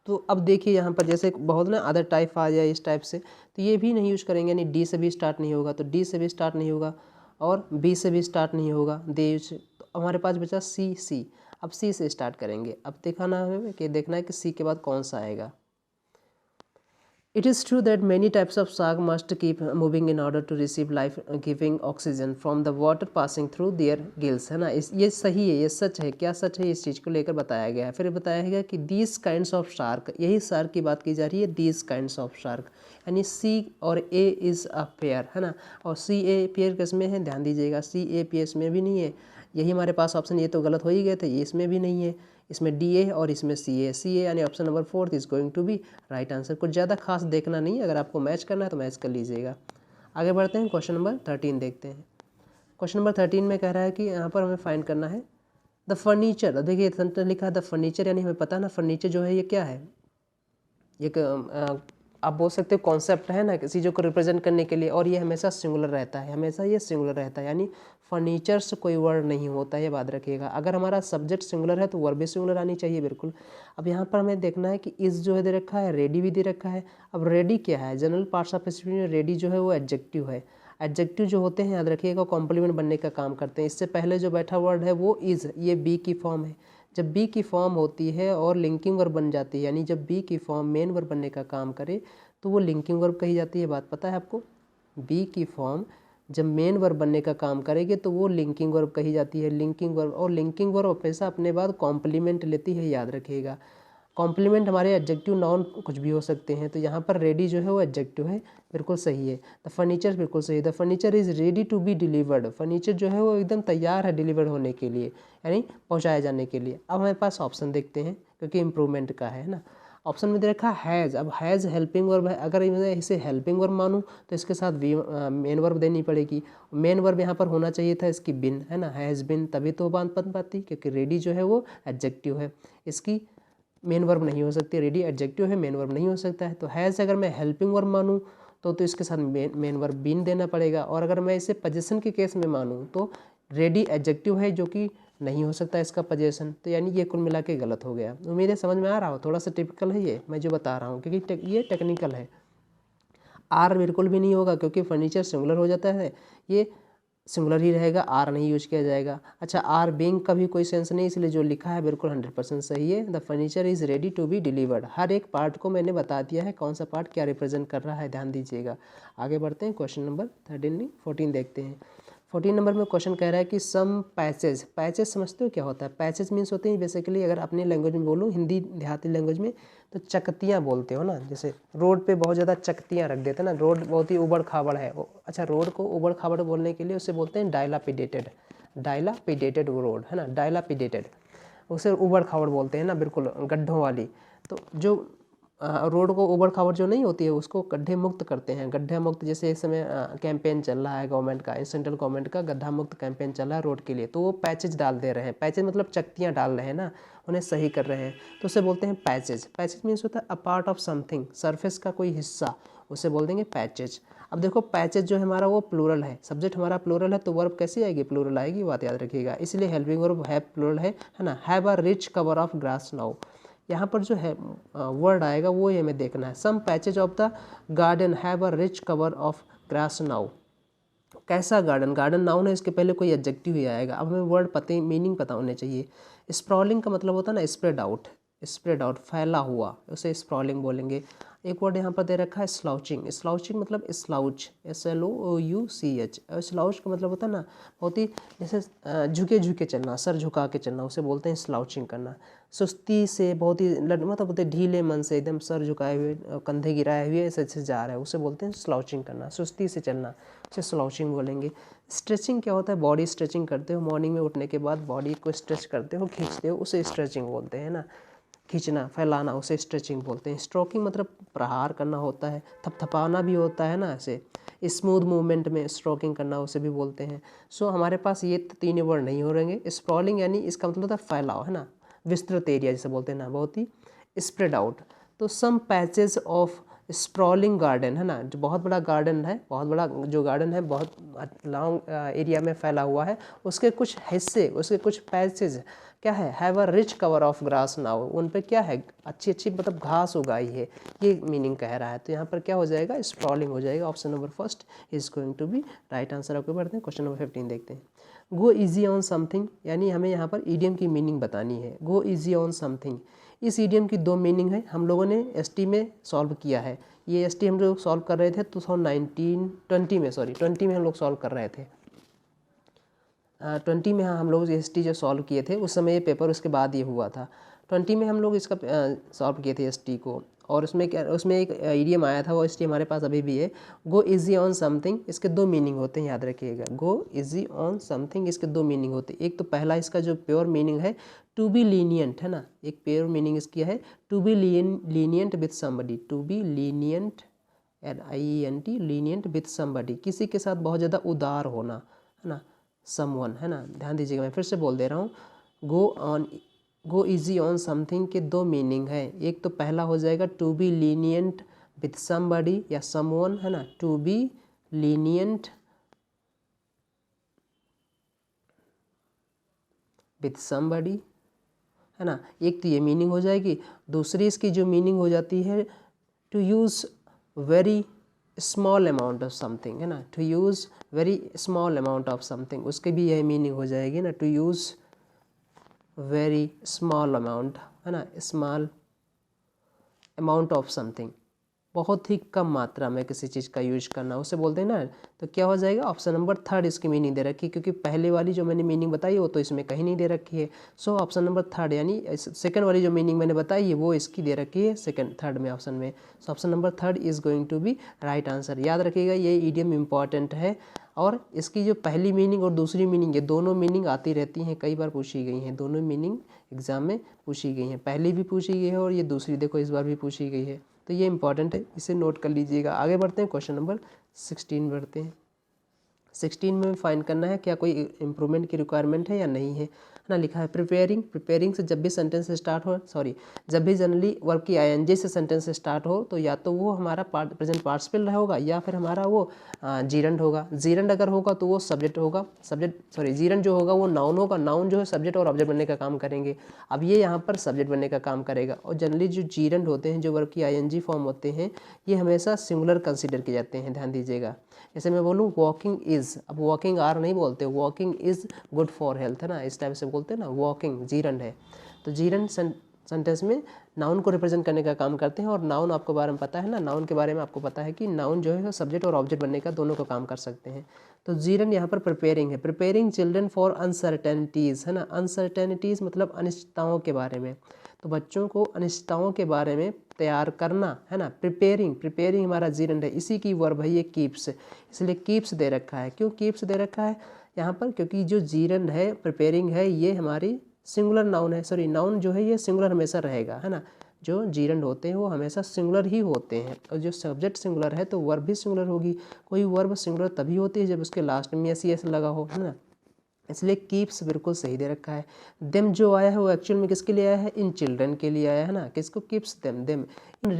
तो अब देखिए यहाँ पर जैसे बहुत ना अदर टाइप आ जाए इस टाइप से, तो ये भी नहीं यूज करेंगे, यानी डी से भी स्टार्ट नहीं होगा, तो डी से भी स्टार्ट नहीं होगा और बी से भी स्टार्ट नहीं होगा, दे से, तो हमारे पास बचा सी, सी। अब सी से स्टार्ट करेंगे, अब दिखाना हमें कि देखना है कि सी के बाद कौन सा आएगा। It is true that many types of shark must keep moving in order to receive life-giving oxygen from the water passing through their gills, है ना। इस ये सही है, ये सच है। क्या सच है, इस चीज़ को लेकर बताया गया है। फिर बताया गया कि these kinds of shark, यही शार्क की बात की जा रही है, these kinds of shark, यानी C और A is a pair, है ना। और C A पेयर किसमें है, ध्यान दीजिएगा, C A पेयर इसमें भी नहीं है, यही हमारे पास ऑप्शन, ये तो गलत हो ही गए थे, ये इसमें भी नहीं है, इसमें डी ए और इसमें सी ए, यानी option number 4 is going to be right answer. कुछ ज़्यादा खास देखना नहीं है, अगर आपको मैच करना है तो मैच कर लीजिएगा। आगे बढ़ते हैं, क्वेश्चन नंबर 13 देखते हैं। क्वेश्चन नंबर 13 में कह रहा है कि यहाँ पर हमें फाइंड करना है द फर्नीचर। देखिए सेंटेंस लिखा है द फर्नीचर, यानी हमें पता है ना फर्नीचर जो है ये क्या है, एक आप बोल सकते हो कॉन्सेप्ट है ना किसी चीज़ों को रिप्रेजेंट करने के लिए, और ये हमेशा सिंगुलर रहता है, हमेशा ये सिंगुलर रहता है, यानी फर्नीचर्स कोई वर्ड नहीं होता है, ये बात रखिएगा। अगर हमारा सब्जेक्ट सिंगुलर है तो वर्ब भी सिंगुलर आनी चाहिए, बिल्कुल। अब यहाँ पर हमें देखना है कि इस जो है दे रखा है, रेडी भी दे रखा है। अब रेडी क्या है, जनरल पार्ट्स ऑफ स्पीच में रेडी जो है वो एडजेक्टिव है। एडजेक्टिव जो होते हैं याद रखिएगा कॉम्प्लीमेंट बनने का काम करते हैं। इससे पहले जो बैठा वर्ड है वो इज़, ये बी की फॉर्म है। जब बी की फॉर्म होती है और लिंकिंग वर्ब बन जाती है, यानी जब बी की फॉर्म मेन वर्ब बनने का काम करे तो वो लिंकिंग वर्ब कही जाती है, बात पता है आपको। बी की फॉर्म जब मेन वर्ब बनने का काम करेगी तो वो लिंकिंग वर्ब कही जाती है, लिंकिंग वर्ब। और लिंकिंग वर्ब हमेशा अपने बाद कॉम्प्लीमेंट लेती है, याद रखिएगा। कॉम्प्लीमेंट हमारे एडजेक्टिव नाउन कुछ भी हो सकते हैं, तो यहाँ पर रेडी जो है वो एडजेक्टिव है, बिल्कुल सही है। द फर्नीचर बिल्कुल सही है, the furniture is ready to be delivered. Furniture जो है वो एकदम तैयार है डिलीवर्ड होने के लिए, यानी पहुँचाए जाने के लिए। अब हमारे पास ऑप्शन देखते हैं क्योंकि इम्प्रूवमेंट का है ना। ऑप्शन में दे रखा हैज़। अब हैज़ हेल्पिंग वर्ब है, अगर मैं इसे हेल्पिंग वर्ब मानूँ तो इसके साथ मेन वर्ब देनी पड़ेगी। मेन वर्ब यहाँ पर होना चाहिए था इसकी बिन, है ना, हैज़ बिन, तभी तो बात बन पाती, क्योंकि रेडी जो है वो एडजेक्टिव है, इसकी मेन वर्ब नहीं हो सकती। रेडी एडजेक्टिव है, मेन वर्ब नहीं हो सकता है। तो हैज़ अगर मैं हेल्पिंग वर्ब मानूँ तो इसके साथ मेन वर्ब बीन देना पड़ेगा। और अगर मैं इसे पोजीशन के केस में मानूँ तो रेडी एडजेक्टिव है जो कि नहीं हो सकता इसका पोजीशन, तो यानी ये कुल मिला के गलत हो गया। उम्मीद है समझ में आ रहा हो, थोड़ा सा टिपिकल है ये मैं जो बता रहा हूँ, क्योंकि ये टेक्निकल है। आर बिल्कुल भी नहीं होगा क्योंकि फर्नीचर सिंगुलर हो जाता है, ये सिंगुलर ही रहेगा, आर नहीं यूज किया जाएगा। अच्छा, आर बीइंग का भी कोई सेंस नहीं, इसलिए जो लिखा है बिल्कुल 100% सही है। The furniture is ready to be delivered. हर एक पार्ट को मैंने बता दिया है कौन सा पार्ट क्या रिप्रेजेंट कर रहा है, ध्यान दीजिएगा। आगे बढ़ते हैं, क्वेश्चन नंबर 14 देखते हैं। 14 नंबर में क्वेश्चन कह रहा है कि सम पैचेज। पैचेज समझते हो क्या होता है? पैचेज मीन्स होते हैं बेसिकली, अगर अपनी लैंग्वेज में बोलूँ, हिंदी देहाती लैंग्वेज में, तो चकतियाँ बोलते हो ना। जैसे रोड पे बहुत ज़्यादा चकतियाँ रख देते हैं ना, रोड बहुत ही उबड़ खाबड़ है। अच्छा, रोड को उबड़ खाबड़ बोलने के लिए उसे बोलते हैं डायलापिडेटेड। डायलापिडेटेड रोड, है ना, डायलापिडेटेड, उसे उबड़ खाबड़ बोलते हैं ना, बिल्कुल गड्ढों वाली। तो जो रोड को उबड़ खाबड़ जो नहीं होती है उसको गड्ढे मुक्त करते हैं। गड्ढे मुक्त, जैसे इस समय कैंपेन चल रहा है गवर्नमेंट का, सेंट्रल गवर्नमेंट का गड्ढा मुक्त कैंपेन चल रहा है रोड के लिए, तो वो पैचेज डाल दे रहे हैं। पैचेज मतलब चकतियाँ डाल रहे हैं ना, उन्हें सही कर रहे हैं, तो उसे बोलते हैं पैचेज। पैचेज मीन्स होता है a part of something, surface का कोई हिस्सा, उसे बोल देंगे पैचेज। अब देखो पैचेज जो है हमारा वो प्लूरल है, सब्जेक्ट हमारा प्लूरल है, तो वर्ब कैसी आएगी, प्लूरल आएगी, बात याद रखिएगा। इसलिए हेल्पिंग वर्ब हैव प्लूरल है ना। Have a rich cover of grass now, यहाँ पर जो है वर्ड आएगा वो ये हमें देखना है। Some patches of the garden have a rich cover of grass now. कैसा गार्डन, गार्डन नाउन है, इसके पहले कोई एडजेक्टिव ही आएगा। अब हमें वर्ड पते मीनिंग पता होने चाहिए। स्प्रॉलिंग का मतलब होता है ना स्प्रेड आउट, स्प्रेड आउट फैला हुआ, उसे स्प्रॉलिंग बोलेंगे। एक वर्ड यहाँ पर दे रखा है स्लाउचिंग। स्लाउचिंग मतलब स्लाउच, SLOUCH। स्लाउच का मतलब होता है ना बहुत ही जैसे झुके झुके चलना, सर झुका के चलना, उसे बोलते हैं स्लाउचिंग करना। सुस्ती से, बहुत ही मतलब बोलते ढीले मन से, एकदम सर झुकाए हुए, कंधे गिराए हुए ऐसे ऐसे जा रहा है, उसे बोलते हैं स्लाउचिंग करना, सुस्ती से चलना, उसे स्लाउचिंग बोलेंगे। स्ट्रेचिंग क्या होता है, बॉडी स्ट्रेचिंग करते हो, मॉर्निंग में उठने के बाद बॉडी को स्ट्रेच करते हो, खींचते हो, उसे स्ट्रेचिंग बोलते हैं ना, खींचना फैलाना, उसे स्ट्रेचिंग बोलते हैं। स्ट्रोकिंग मतलब प्रहार करना होता है, थपथपाना भी होता है ना, ऐसे स्मूथ मूवमेंट में स्ट्रोकिंग करना उसे भी बोलते हैं। सो हमारे पास ये तीन वर्ड नहीं हो रहेंगे। स्प्रॉलिंग यानी इसका मतलब होता है फैलाव, है ना, विस्तृत एरिया जिसे बोलते हैं ना, बहुत ही स्प्रेड आउट। तो सम पैचेज ऑफ स्प्रॉलिंग गार्डन, है ना, जो बहुत बड़ा गार्डन है, बहुत बड़ा जो गार्डन है, बहुत लॉन्ग एरिया में फैला हुआ है, उसके कुछ हिस्से, उसके कुछ पैसेज क्या है, have a rich cover of grass now, उन पे क्या है, अच्छी अच्छी मतलब घास उगाई है, ये मीनिंग कह रहा है। तो यहाँ पर क्या हो जाएगा, स्प्रॉलिंग हो जाएगा। Option number first is going to be right answer. आपको बढ़ते हैं क्वेश्चन नंबर 15 देखते हैं। गो इजी ऑन समथिंग, यानी हमें यहाँ पर ईडियम की मीनिंग बतानी है। गो इजी ऑन समथिंग, इस ईडियम की दो मीनिंग है, हम लोगों ने एसटी में सॉल्व किया है। ये एसटी हम लोग सॉल्व कर रहे थे 2020 में हम लोग सॉल्व कर रहे थे। 20 में हम लोग एसटी जो सॉल्व किए थे उस समय ये पेपर उसके बाद ये हुआ था। 20 में हम लोग इसका सॉल्व किए थे एसटी को, और उसमें क्या, उसमें एक ईडियम आया था, वो एसटी हमारे पास अभी भी है। गो इजी ऑन समथिंग, इसके दो मीनिंग होते हैं, याद रखिएगा। गो इजी ऑन समथिंग, इसके दो मीनिंग होते हैं। एक तो पहला इसका जो प्योर मीनिंग है टू बी लीनियंट, है ना, एक प्योर मीनिंग इसकी है to be lenient with somebody, to be lenient LIENT lenient with somebody, किसी के साथ बहुत ज़्यादा उदार होना, है ना, समवन, है ना। ध्यान दीजिएगा, मैं फिर से बोल दे रहा हूँ। गो इजी ऑन समथिंग के दो मीनिंग है। एक तो पहला हो जाएगा to be lenient with somebody या समवन, है ना, to be lenient with somebody, है ना, एक तो ये मीनिंग हो जाएगी। दूसरी इसकी जो मीनिंग हो जाती है to use very small amount of something, है ना, to use very small amount of something, उसकी भी यही मीनिंग हो जाएगी ना, to use very small amount, है ना, स्मॉल अमाउंट ऑफ समथिंग, बहुत ही कम मात्रा में किसी चीज़ का यूज करना, उसे बोलते हैं ना। तो क्या हो जाएगा, ऑप्शन नंबर थर्ड इसकी मीनिंग दे रखी है, क्योंकि पहले वाली जो मैंने मीनिंग बताई वो तो इसमें कहीं नहीं दे रखी है। सो ऑप्शन नंबर थर्ड, यानी सेकंड वाली जो मीनिंग मैंने बताई है वो इसकी दे रखी है सेकंड थर्ड में ऑप्शन में। So option number third is going to be right answer. याद रखिएगा, ये ईडियम इंपॉर्टेंट है, और इसकी जो पहली मीनिंग और दूसरी मीनिंग, ये दोनों मीनिंग आती रहती हैं, कई बार पूछी गई हैं, दोनों मीनिंग एग्जाम में पूछी गई हैं। पहली भी पूछी गई है और ये दूसरी देखो इस बार भी पूछी गई है, तो ये इंपॉर्टेंट है, इसे नोट कर लीजिएगा। आगे बढ़ते हैं, क्वेश्चन नंबर 16 बढ़ते हैं। 16 में फाइंड करना है क्या कोई इंप्रूवमेंट की रिक्वायरमेंट है या नहीं है ना। लिखा है प्रिपेयरिंग से जब भी सेंटेंस स्टार्ट हो, जब भी जनरली वर्ब की ING से सेंटेंस स्टार्ट हो तो या तो वो हमारा प्रेजेंट पार्टिसिपल होगा या फिर हमारा वो जीरंड होगा। जीरंड अगर होगा तो वो सब्जेक्ट होगा, जीरंड जो होगा वो नाउन होगा, नाउन जो है सब्जेक्ट और ऑब्जेक्ट बनने का काम करेंगे। अब ये यहाँ पर सब्जेक्ट बनने का काम करेगा, और जनरली जो जीरंड होते हैं, जो वर्ब की ING फॉर्म होते हैं, ये हमेशा सिंगुलर कंसिडर किए जाते हैं। ध्यान दीजिएगा, जैसे मैं बोलूँ वॉकिंग इज़, अब वॉकिंग आर नहीं बोलते, walking is good for health, है ना, इस टाइप से बोलते हैं ना। वॉकिंग जीरंड है, तो जीरंड सेंटेंस में नाउन को रिप्रेजेंट करने का काम करते हैं। और नाउन आपको बारे में पता है ना, नाउन के बारे में आपको पता है कि नाउन जो है सब्जेक्ट और ऑब्जेक्ट बनने का दोनों का काम कर सकते हैं। तो जीरंड यहाँ पर प्रिपेयरिंग है, प्रिपेयरिंग चिल्ड्रन फॉर अनसर्टेनिटीज़, है ना। अनसर्टेनिटीज़ मतलब अनिश्चितताओं के बारे में, तो बच्चों को अनिश्चितताओं के बारे में तैयार करना, है ना। प्रिपेयरिंग हमारा जीरंड है, इसी की वर्ब है ये कीप्स, इसलिए कीप्स दे रखा है। क्यों कीप्स दे रखा है यहाँ पर, क्योंकि जो जीरंड है प्रिपेयरिंग है ये हमारी सिंगुलर नाउन है, नाउन जो है ये सिंगुलर हमेशा रहेगा, है ना। जो जीरंड होते हैं वो हमेशा सिंगुलर ही होते हैं, और जो सब्जेक्ट सिंगुलर है तो वर्ब भी सिंगुलर होगी। कोई वर्ब सिंगुलर तभी होती है जब उसके लास्ट में एस लगा हो, है ना, इसलिए कीप्स बिल्कुल सही दे रखा है। देम जो आया है वो एक्चुअल में किसके लिए आया है, इन चिल्ड्रन के लिए आया है ना। किसको, कीप्स देम इन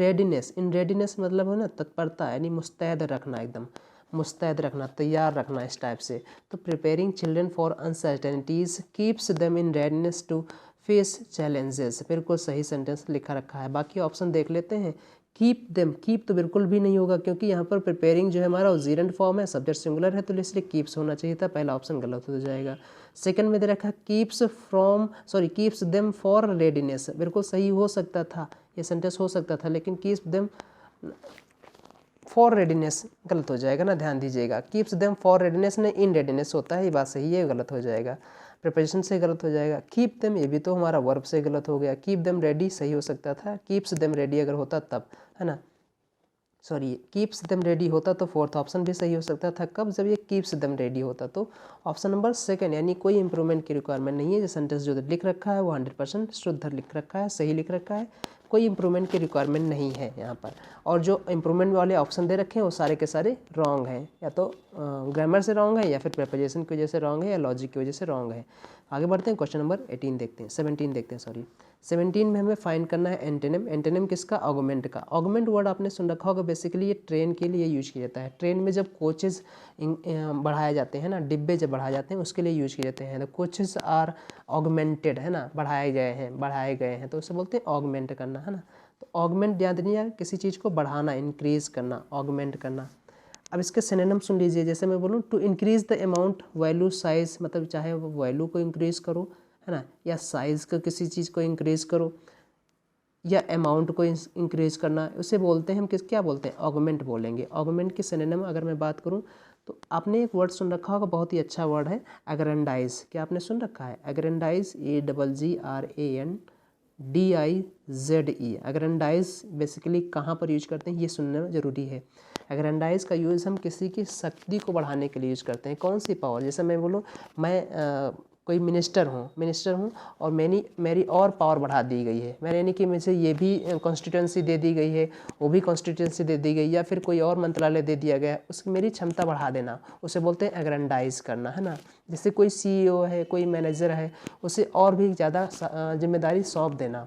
रेडीनेस मतलब है ना तत्परता, यानी मुस्तैद रखना, एकदम मुस्तैद रखना, तैयार रखना, इस टाइप से। तो preparing children for uncertainties keeps them in readiness to face challenges, बिल्कुल सही सेंटेंस लिखा रखा है। बाकी ऑप्शन देख लेते हैं। कीप देम, कीप तो बिल्कुल भी नहीं होगा, क्योंकि यहाँ पर प्रिपेयरिंग जो है हमारा जीरंड फॉर्म है, सब्जेक्ट सिंगुलर है, तो इसलिए कीप्स होना चाहिए था, पहला ऑप्शन गलत हो जाएगा। सेकंड में दे रखा कीप्स देम फॉर रेडीनेस, बिल्कुल सही हो सकता था, ये सेंटेंस हो सकता था, लेकिन कीप्स देम फॉर रेडीनेस गलत हो जाएगा ना। ध्यान दीजिएगा, कीप्स देम फॉर रेडीनेस ने इन रेडीनेस होता है, ये बात सही है, गलत हो जाएगा। प्रिपरेशन से गलत हो जाएगा। कीप देम, ये भी तो हमारा वर्ब से गलत हो गया। कीप देम रेडी सही हो सकता था, कीप्स देम रेडी अगर होता तब, है ना, कीप्स देम रेडी होता तो फोर्थ ऑप्शन भी सही हो सकता था। कब, जब ये कीप्स देम रेडी होता। तो ऑप्शन नंबर सेकंड, यानी कोई इंप्रूवमेंट की रिक्वायरमेंट नहीं है। जो सेंटेंस जो लिख रखा है वो 100% शुद्ध लिख रखा है, सही लिख रखा है, कोई इंप्रूवमेंट की रिक्वायरमेंट नहीं है यहाँ पर। और जो इंप्रूवमेंट वाले ऑप्शन दे रखे हैं वो सारे के सारे रॉन्ग हैं, या तो ग्रामर से रॉन्ग है, या फिर प्रेपोजिशन की वजह से रॉन्ग है, या लॉजिक की वजह से रॉन्ग है। आगे बढ़ते हैं, क्वेश्चन नंबर 18 देखते हैं, 17 देखते हैं, सॉरी 17 में हमें फाइंड करना है एंटेनिम। एंटेनिम किसका? ऑगमेंट का। ऑगमेंट वर्ड आपने सुन रखा होगा, बेसिकली ये ट्रेन के लिए यूज किया जाता है। ट्रेन में जब कोचेज बढ़ाए जाते हैं ना, डिब्बे जब बढ़ाए जाते हैं उसके लिए यूज किए जाते हैं। तो कोचेज आर ऑगमेंटेड, है ना, बढ़ाए गए हैं तो उसे बोलते हैं ऑगमेंट करना, है ना। तो ऑगमेंट याद नहीं है, किसी चीज़ को बढ़ाना, इंक्रीज करना, ऑगमेंट करना। अब इसके सिनोनिम सुन लीजिए, जैसे मैं बोलूँ to increase the amount, value, size, मतलब चाहे वो वैल्यू को इंक्रीज करो, है ना, या साइज़ को, किसी चीज़ को इंक्रीज करो, या अमाउंट को इंक्रीज करना, उसे बोलते हैं हम क्या बोलते हैं? ऑगमेंट बोलेंगे। ऑगमेंट के सिनोनिम अगर मैं बात करूँ तो आपने एक वर्ड सुन रखा होगा, बहुत ही अच्छा वर्ड है, एग्रेंडाइज। क्या आपने सुन रखा है? Aggrandise, AGGRANDIZE। एग्रेंडाइज बेसिकली कहाँ पर यूज करते हैं ये सुनना जरूरी है। एग्रेंडाइज का यूज़ हम किसी की शक्ति को बढ़ाने के लिए यूज़ करते हैं। कौन सी पावर? जैसे मैं बोलूँ मैं कोई मिनिस्टर हूँ और मेरी और पावर बढ़ा दी गई है। मैंने यानी कि मुझे ये भी कॉन्स्टिट्यूंसी दे दी गई है, वो भी कॉन्स्टिट्यूंसी दे दी गई, या फिर कोई और मंत्रालय दे दिया गया, उसकी मेरी क्षमता बढ़ा देना, उसे बोलते हैं एग्रेंडाइज करना, है ना। जैसे कोई CEO है, कोई मैनेजर है, उसे और भी ज़्यादा जिम्मेदारी सौंप देना,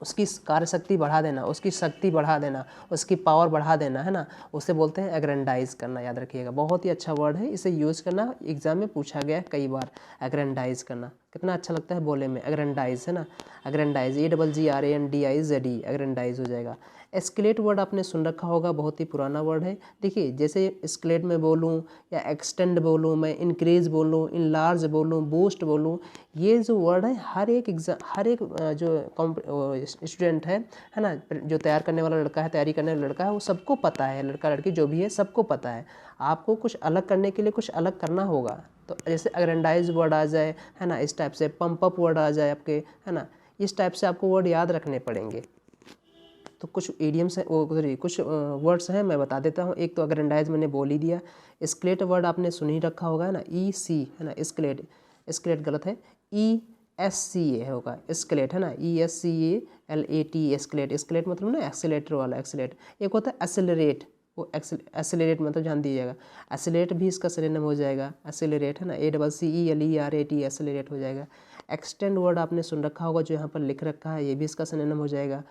उसकी कार्यशक्ति बढ़ा देना, उसकी शक्ति बढ़ा देना, उसकी पावर बढ़ा देना, है ना, उसे बोलते हैं एग्रेंडाइज करना। याद रखिएगा, बहुत ही अच्छा वर्ड है, इसे यूज़ करना, एग्जाम में पूछा गया कई बार। एग्रेंडाइज करना कितना अच्छा लगता है बोले में, एग्रेंडाइज, है ना। एग्रेंडाइज, AGGRANDIZE, एग्रेंडाइज हो जाएगा। एस्केलेट वर्ड आपने सुन रखा होगा, बहुत ही पुराना वर्ड है। देखिए, जैसे एस्केलेट में बोलूँ या एक्सटेंड बोलूँ, मैं इंक्रीज बोलूँ, इनलार्ज बोलूँ, बूस्ट बोलूँ, ये जो वर्ड है हर एक जो स्टूडेंट है ना, जो तैयार करने वाला लड़का है, तैयारी करने वाला लड़का है, वो सबको पता है, लड़का लड़की जो भी है सबको पता है। आपको कुछ अलग करने के लिए कुछ अलग करना होगा। तो जैसे एग्रेंडाइज वर्ड आ जाए, है ना, इस टाइप से पंप अप वर्ड आ जाए आपके, है ना, इस टाइप से आपको वर्ड याद रखने पड़ेंगे। तो कुछ इडियम्स हैं, कुछ वर्ड्स हैं, मैं बता देता हूँ। एक तो एग्रेंडाइज मैंने बोल ही दिया। स्केलेट वर्ड आपने सुन ही रखा होगा, है ना, EC, है ना, स्केलेट। स्केलेट गलत है, ESCA होगा, स्केलेट, है ना, ESCALAT, स्केलेट। स्केलेट मतलब ना एक्सीलेटर वाला एक्सीलेट। एक होता है एसेलरेट, वो एसेलरेट मतलब ध्यान दीजिएगा, एसेलरेट भी इसका सिनोनिम हो जाएगा, एसेलरेट, है ना, ACCELERAT, एसेलरेट हो जाएगा। एक्सटेंड वर्ड आपने सुन रखा होगा, जो यहाँ पर लिख रखा है, ये भी इसका सिनोनिम हो जाएगा।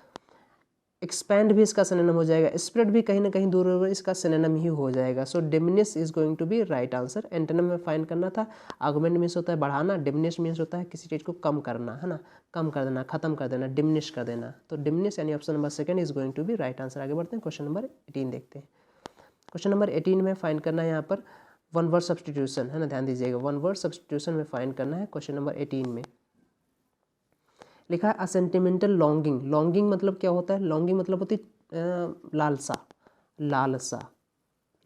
एक्सपैंड भी इसका सिनोनिम हो जाएगा। स्प्रेड भी कहीं ना कहीं दूर होगा, इसका सिनोनिम ही हो जाएगा। So diminish is going to be right answer. Antonym में फाइंड करना था। आर्गुमेंट मीन्स होता है बढ़ाना, डिमिनिश मीन्स होता है किसी चीज़ को कम करना, है ना, कम कर देना, खत्म कर देना, डिमिनिश कर देना। तो डिमिनिश यानी option number second is going to be right answer. आगे बढ़ते हैं, क्वेश्चन नंबर 18 देखते हैं। क्वेश्चन नंबर 18 में फाइंड करना है यहाँ पर वन वर्ड सब्सटीट्यूशन, है ना, ध्यान दीजिएगा, वन वर्ड सब्सटीट्यूशन में फाइंड करना है। क्वेश्चन नंबर 18 में लिखा है अ सेंटिमेंटल लॉन्गिंग। लॉन्गिंग मतलब क्या होता है? लॉन्गिंग मतलब होती है लालसा, लालसा,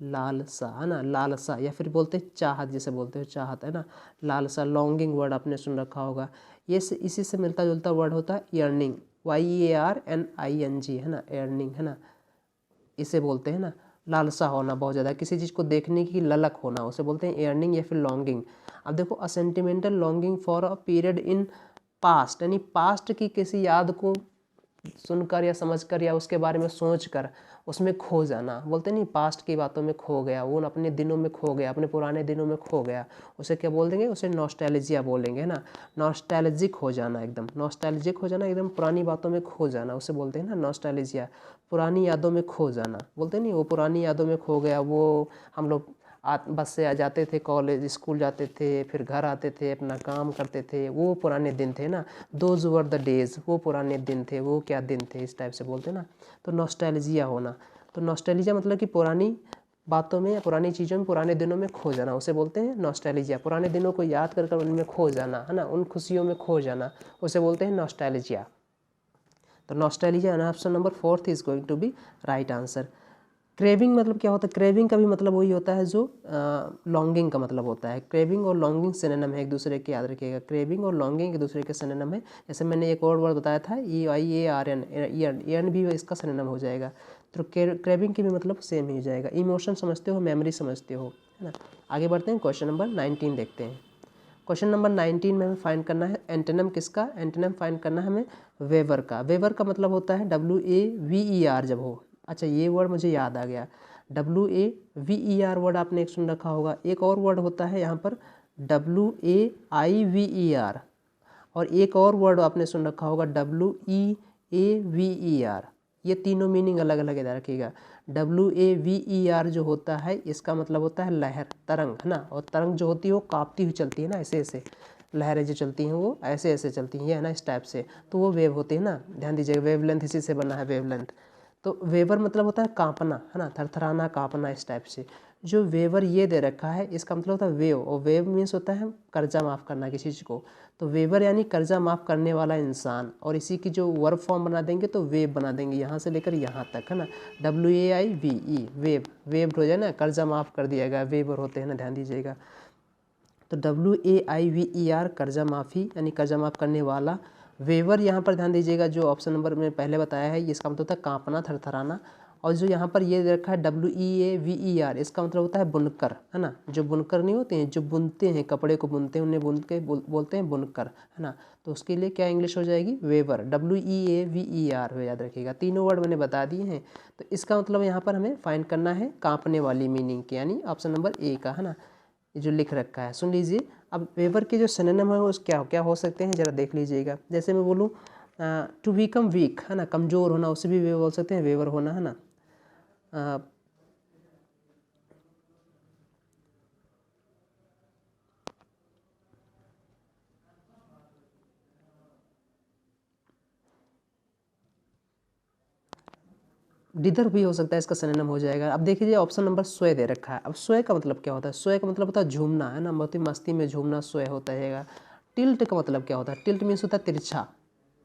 लालसा, है ना, लालसा, या फिर बोलते हैं चाहत, जैसे बोलते हैं चाहत, है ना, लालसा। लॉन्गिंग वर्ड आपने सुन रखा होगा। ये इसी से मिलता जुलता वर्ड होता है यर्निंग, YEARNING, है ना, यर्निंग, है ना, इसे बोलते हैं ना लालसा होना, बहुत ज़्यादा किसी चीज़ को देखने की ललक होना, उसे बोलते हैं यर्निंग या फिर लॉन्गिंग। अब देखो, a sentimental longing for a period in past, यानी पास्ट की किसी याद को सुनकर या समझकर या उसके बारे में सोचकर उसमें खो जाना, बोलते नहीं, पास्ट की बातों में खो गया, वो अपने दिनों में खो गया, अपने पुराने दिनों में खो गया, उसे क्या बोल देंगे? उसे नॉस्टैल्जिया बोलेंगे, है ना, नॉस्टैल्जिक हो जाना, एकदम नॉस्टैल्जिक हो जाना, एकदम पुरानी बातों में खो जाना, उसे बोलते हैं ना नॉस्टैल्जिया, पुरानी यादों में खो जाना, बोलते नहीं, वो पुरानी यादों में खो गया। वो हम लोग बस से आ जाते थे, कॉलेज स्कूल जाते थे, फिर घर आते थे, अपना काम करते थे, वो पुराने दिन थे ना, दोज वर द डेज, वो पुराने दिन थे, वो क्या दिन थे, इस टाइप से बोलते ना। तो नॉस्टैल्जिया होना, तो नॉस्टैल्जिया मतलब कि पुरानी बातों में या पुरानी चीज़ों में, पुराने दिनों में खो जाना, उसे बोलते हैं नॉस्टैल्जिया। पुराने दिनों को याद कर उनमें खो जाना, है ना, उन खुशियों में खो जाना, उसे बोलते हैं नॉस्टैल्जिया। तो nostalgia option number 4 is going to be right answer. Craving मतलब क्या होता है? क्रेविंग का भी मतलब वही होता है जो लॉन्गिंग का मतलब होता है। क्रेविंग और लॉन्गिंग सिनोनिम है एक दूसरे के, याद रखिएगा, क्रेविंग और लॉन्गिंग एक दूसरे के सिनोनिम है। जैसे मैंने एक और वर्ड बताया था, EIARN भी इसका सिनोनिम हो जाएगा। तो क्रेविंग की भी मतलब सेम ही हो जाएगा। इमोशन समझते हो, मेमोरी समझते हो, है ना। आगे बढ़ते हैं, क्वेश्चन नंबर 19 देखते हैं। क्वेश्चन नंबर 19 में हमें फाइंड करना है एंटोनिम किसका? एंटोनिम फाइंड करना है हमें वेवर का। वेवर का मतलब होता है WAVER जब हो। अच्छा, ये वर्ड मुझे याद आ गया, WAVER वर्ड आपने एक सुन रखा होगा। एक और वर्ड होता है यहाँ पर WAIVER, और एक और वर्ड आपने सुन रखा होगा WEAVER। ये तीनों मीनिंग अलग अलग याद रखिएगा। WAVER जो होता है इसका मतलब होता है लहर, तरंग, है ना। और तरंग जो होती है वो कांपती हुई चलती है ना, ऐसे ऐसे लहरें जो चलती हैं वो ऐसे ऐसे चलती हैं, ये है ना, इस टाइप से, तो वो वेव होती है ना। ध्यान दीजिएगा, वेवलेंथ इसी से बना है, वेवलेंथ। तो वेवर मतलब होता है कांपना, है ना, थरथराना, कांपना, इस टाइप से। जो वेवर ये दे रखा है इसका मतलब होता है वेव, और वेव मीन्स होता है कर्जा माफ़ करना किसी चीज़ को। तो वेवर यानी कर्जा माफ़ करने वाला इंसान, और इसी की जो वर्ब फॉर्म बना देंगे तो वेव बना देंगे, यहाँ से लेकर यहाँ तक, है ना। WAIVE, वेव, वेव हो जाए ना, कर्जा माफ़ कर दिया गया, वेवर होते हैं ना, ध्यान दीजिएगा। तो WAIVER कर्जा माफ़ी यानी कर्जा माफ़ करने वाला। वेवर यहाँ पर ध्यान दीजिएगा, जो ऑप्शन नंबर में पहले बताया है, इसका मतलब होता है कांपना, थरथराना। और जो यहाँ पर ये रखा है WEAVER, इसका मतलब होता है बुनकर, है ना। जो बुनकर नहीं होते हैं, जो बुनते हैं, कपड़े को बुनते हैं, उन्हें बुन के बोलते हैं बुनकर, है ना। तो उसके लिए क्या इंग्लिश हो जाएगी, वेवर, WEAVER हो, याद रखिएगा। तीनों वर्ड मैंने बता दिए हैं। तो इसका मतलब यहाँ पर हमें फाइंड करना है कांपने वाली मीनिंग के, यानी ऑप्शन नंबर ए का, है ना, ये जो लिख रखा है। सुन लीजिए, अब वेवर के जो सिनोनिम है वो क्या क्या हो सकते हैं, ज़रा देख लीजिएगा। जैसे मैं बोलूँ टू बिकम वीक, है ना, कमज़ोर होना, उसे भी वे बोल सकते हैं, वेवर होना, है ना। डिदर भी हो सकता है, इसका सिनोनिम हो जाएगा। अब देखिए ऑप्शन नंबर स्वय दे रखा है। अब स्वय का मतलब क्या होता है, स्वय का मतलब होता है झूमना, है ना, बहुत ही मस्ती में झूमना स्वय होता है। टिल्ट का मतलब क्या होता है, टिल्ट मीन्स होता है तिरछा,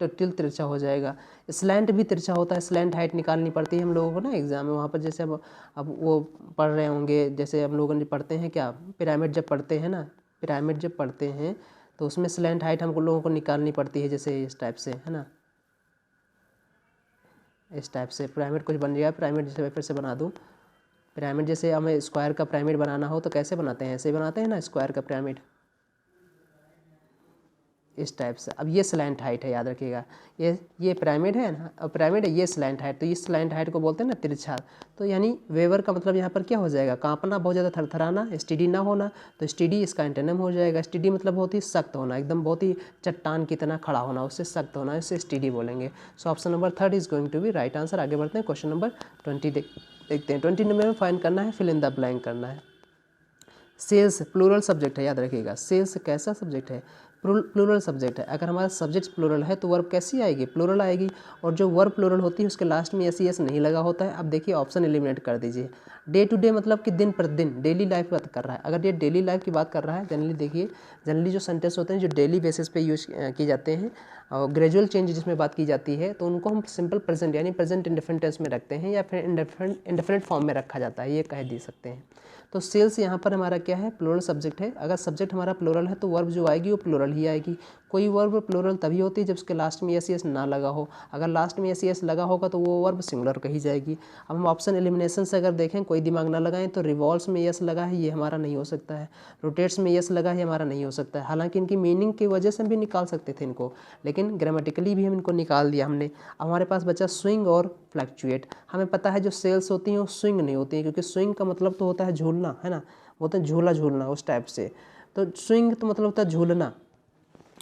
तो टिल्ट तिरछा हो जाएगा। स्लैंट भी तिरछा होता है, स्लैंट हाइट निकालनी पड़ती है हम लोगों को ना एग्जाम में, वहाँ पर जैसे अब वो पढ़ रहे होंगे, जैसे हम लोग पढ़ते हैं क्या, पिरामिड जब पढ़ते हैं ना, पिरामिड जब पढ़ते हैं तो उसमें स्लैंट हाइट हम लोगों को निकालनी पड़ती है, जैसे इस टाइप से, है ना, इस टाइप से। पिरामिड कुछ बन गया, पिरामिड जैसे मैं फिर से बना दूँ, पिरामिड जैसे हमें स्क्वायर का पिरामिड बनाना हो तो कैसे बनाते हैं, ऐसे ही बनाते हैं ना, स्क्वायर का पिरामिड, इस टाइप से। अब ये स्लैंट हाइट है, याद रखिएगा, ये पिरामिड है ना, अब पिरामिड है, ये स्लैंट हाइट, तो इस स्लैंट हाइट को बोलते हैं ना तिरछा। तो यानी वेवर का मतलब यहाँ पर क्या हो जाएगा, कांपना, बहुत ज़्यादा थरथराना, स्टेडी ना होना। तो स्टेडी इसका एंटोनिम हो जाएगा। स्टेडी मतलब बहुत ही सख्त होना, एकदम बहुत ही चट्टान की तरह खड़ा होना, उससे सख्त होना, इससे स्टेडी बोलेंगे। So option number 3 is going to be right answer. आगे बढ़ते हैं, क्वेश्चन नंबर 20 देखते हैं। 20 नंबर में फाइंड करना है, फिल इन द ब्लैंक करना है। सेल्स प्लूरल सब्जेक्ट है, याद रखिएगा, सेल्स कैसा सब्जेक्ट है, प्लूरल सब्जेक्ट है। अगर हमारा सब्जेक्ट प्लूरल है तो वर्ब कैसी आएगी, प्लूरल आएगी। और जो वर्ब प्लूरल होती है उसके लास्ट में एस नहीं लगा होता है। अब देखिए ऑप्शन एलिमिनेट कर दीजिए। डे टू डे मतलब कि दिन प्रतिदिन, डेली लाइफ की बात कर रहा है। अगर ये डेली लाइफ की बात कर रहा है, जनरली देखिए, जनरली जो सेंटेंस होते हैं जो डेली बेसिस पे यूज किए जाते हैं और ग्रेजुअल चेंज जिसमें बात की जाती है, तो उनको हम सिंपल प्रेजेंट यानी प्रेजेंट इंडेफिनिट टेंस में रखते हैं, या फिर इंडेफिनिट फॉर्म में रखा जाता है, ये कह दे सकते हैं। तो सेल्स यहाँ पर हमारा क्या है, प्लूरल सब्जेक्ट है। अगर सब्जेक्ट हमारा प्लूरल है तो वर्ब जो आएगी वो प्लूरल ही आएगी। कोई वर्ब प्लूरल तभी होती है जब उसके लास्ट में एस ना लगा हो। अगर लास्ट में एस लगा होगा तो वो वर्ब सिंगुलर कही जाएगी। अब हम ऑप्शन एलिमिनेशन से अगर देखें, कोई दिमाग ना लगाएं, तो रिवॉल्व्स में यस लगा है, ये हमारा नहीं हो सकता है। रोटेट्स में यस लगा है, हमारा नहीं हो सकता है। हालांकि इनकी मीनिंग की वजह से हम भी निकाल सकते थे इनको, लेकिन ग्रामेटिकली भी हम इनको निकाल दिया हमने। अब हमारे पास बचा स्विंग और फ्लक्चुएट। हमें पता है जो सेल्स होती हैं वो स्विंग नहीं होती हैं, क्योंकि स्विंग का मतलब तो होता है झूलना, है ना, होता है झूला झूलना, उस टाइप से। तो स्विंग तो मतलब होता है झूलना।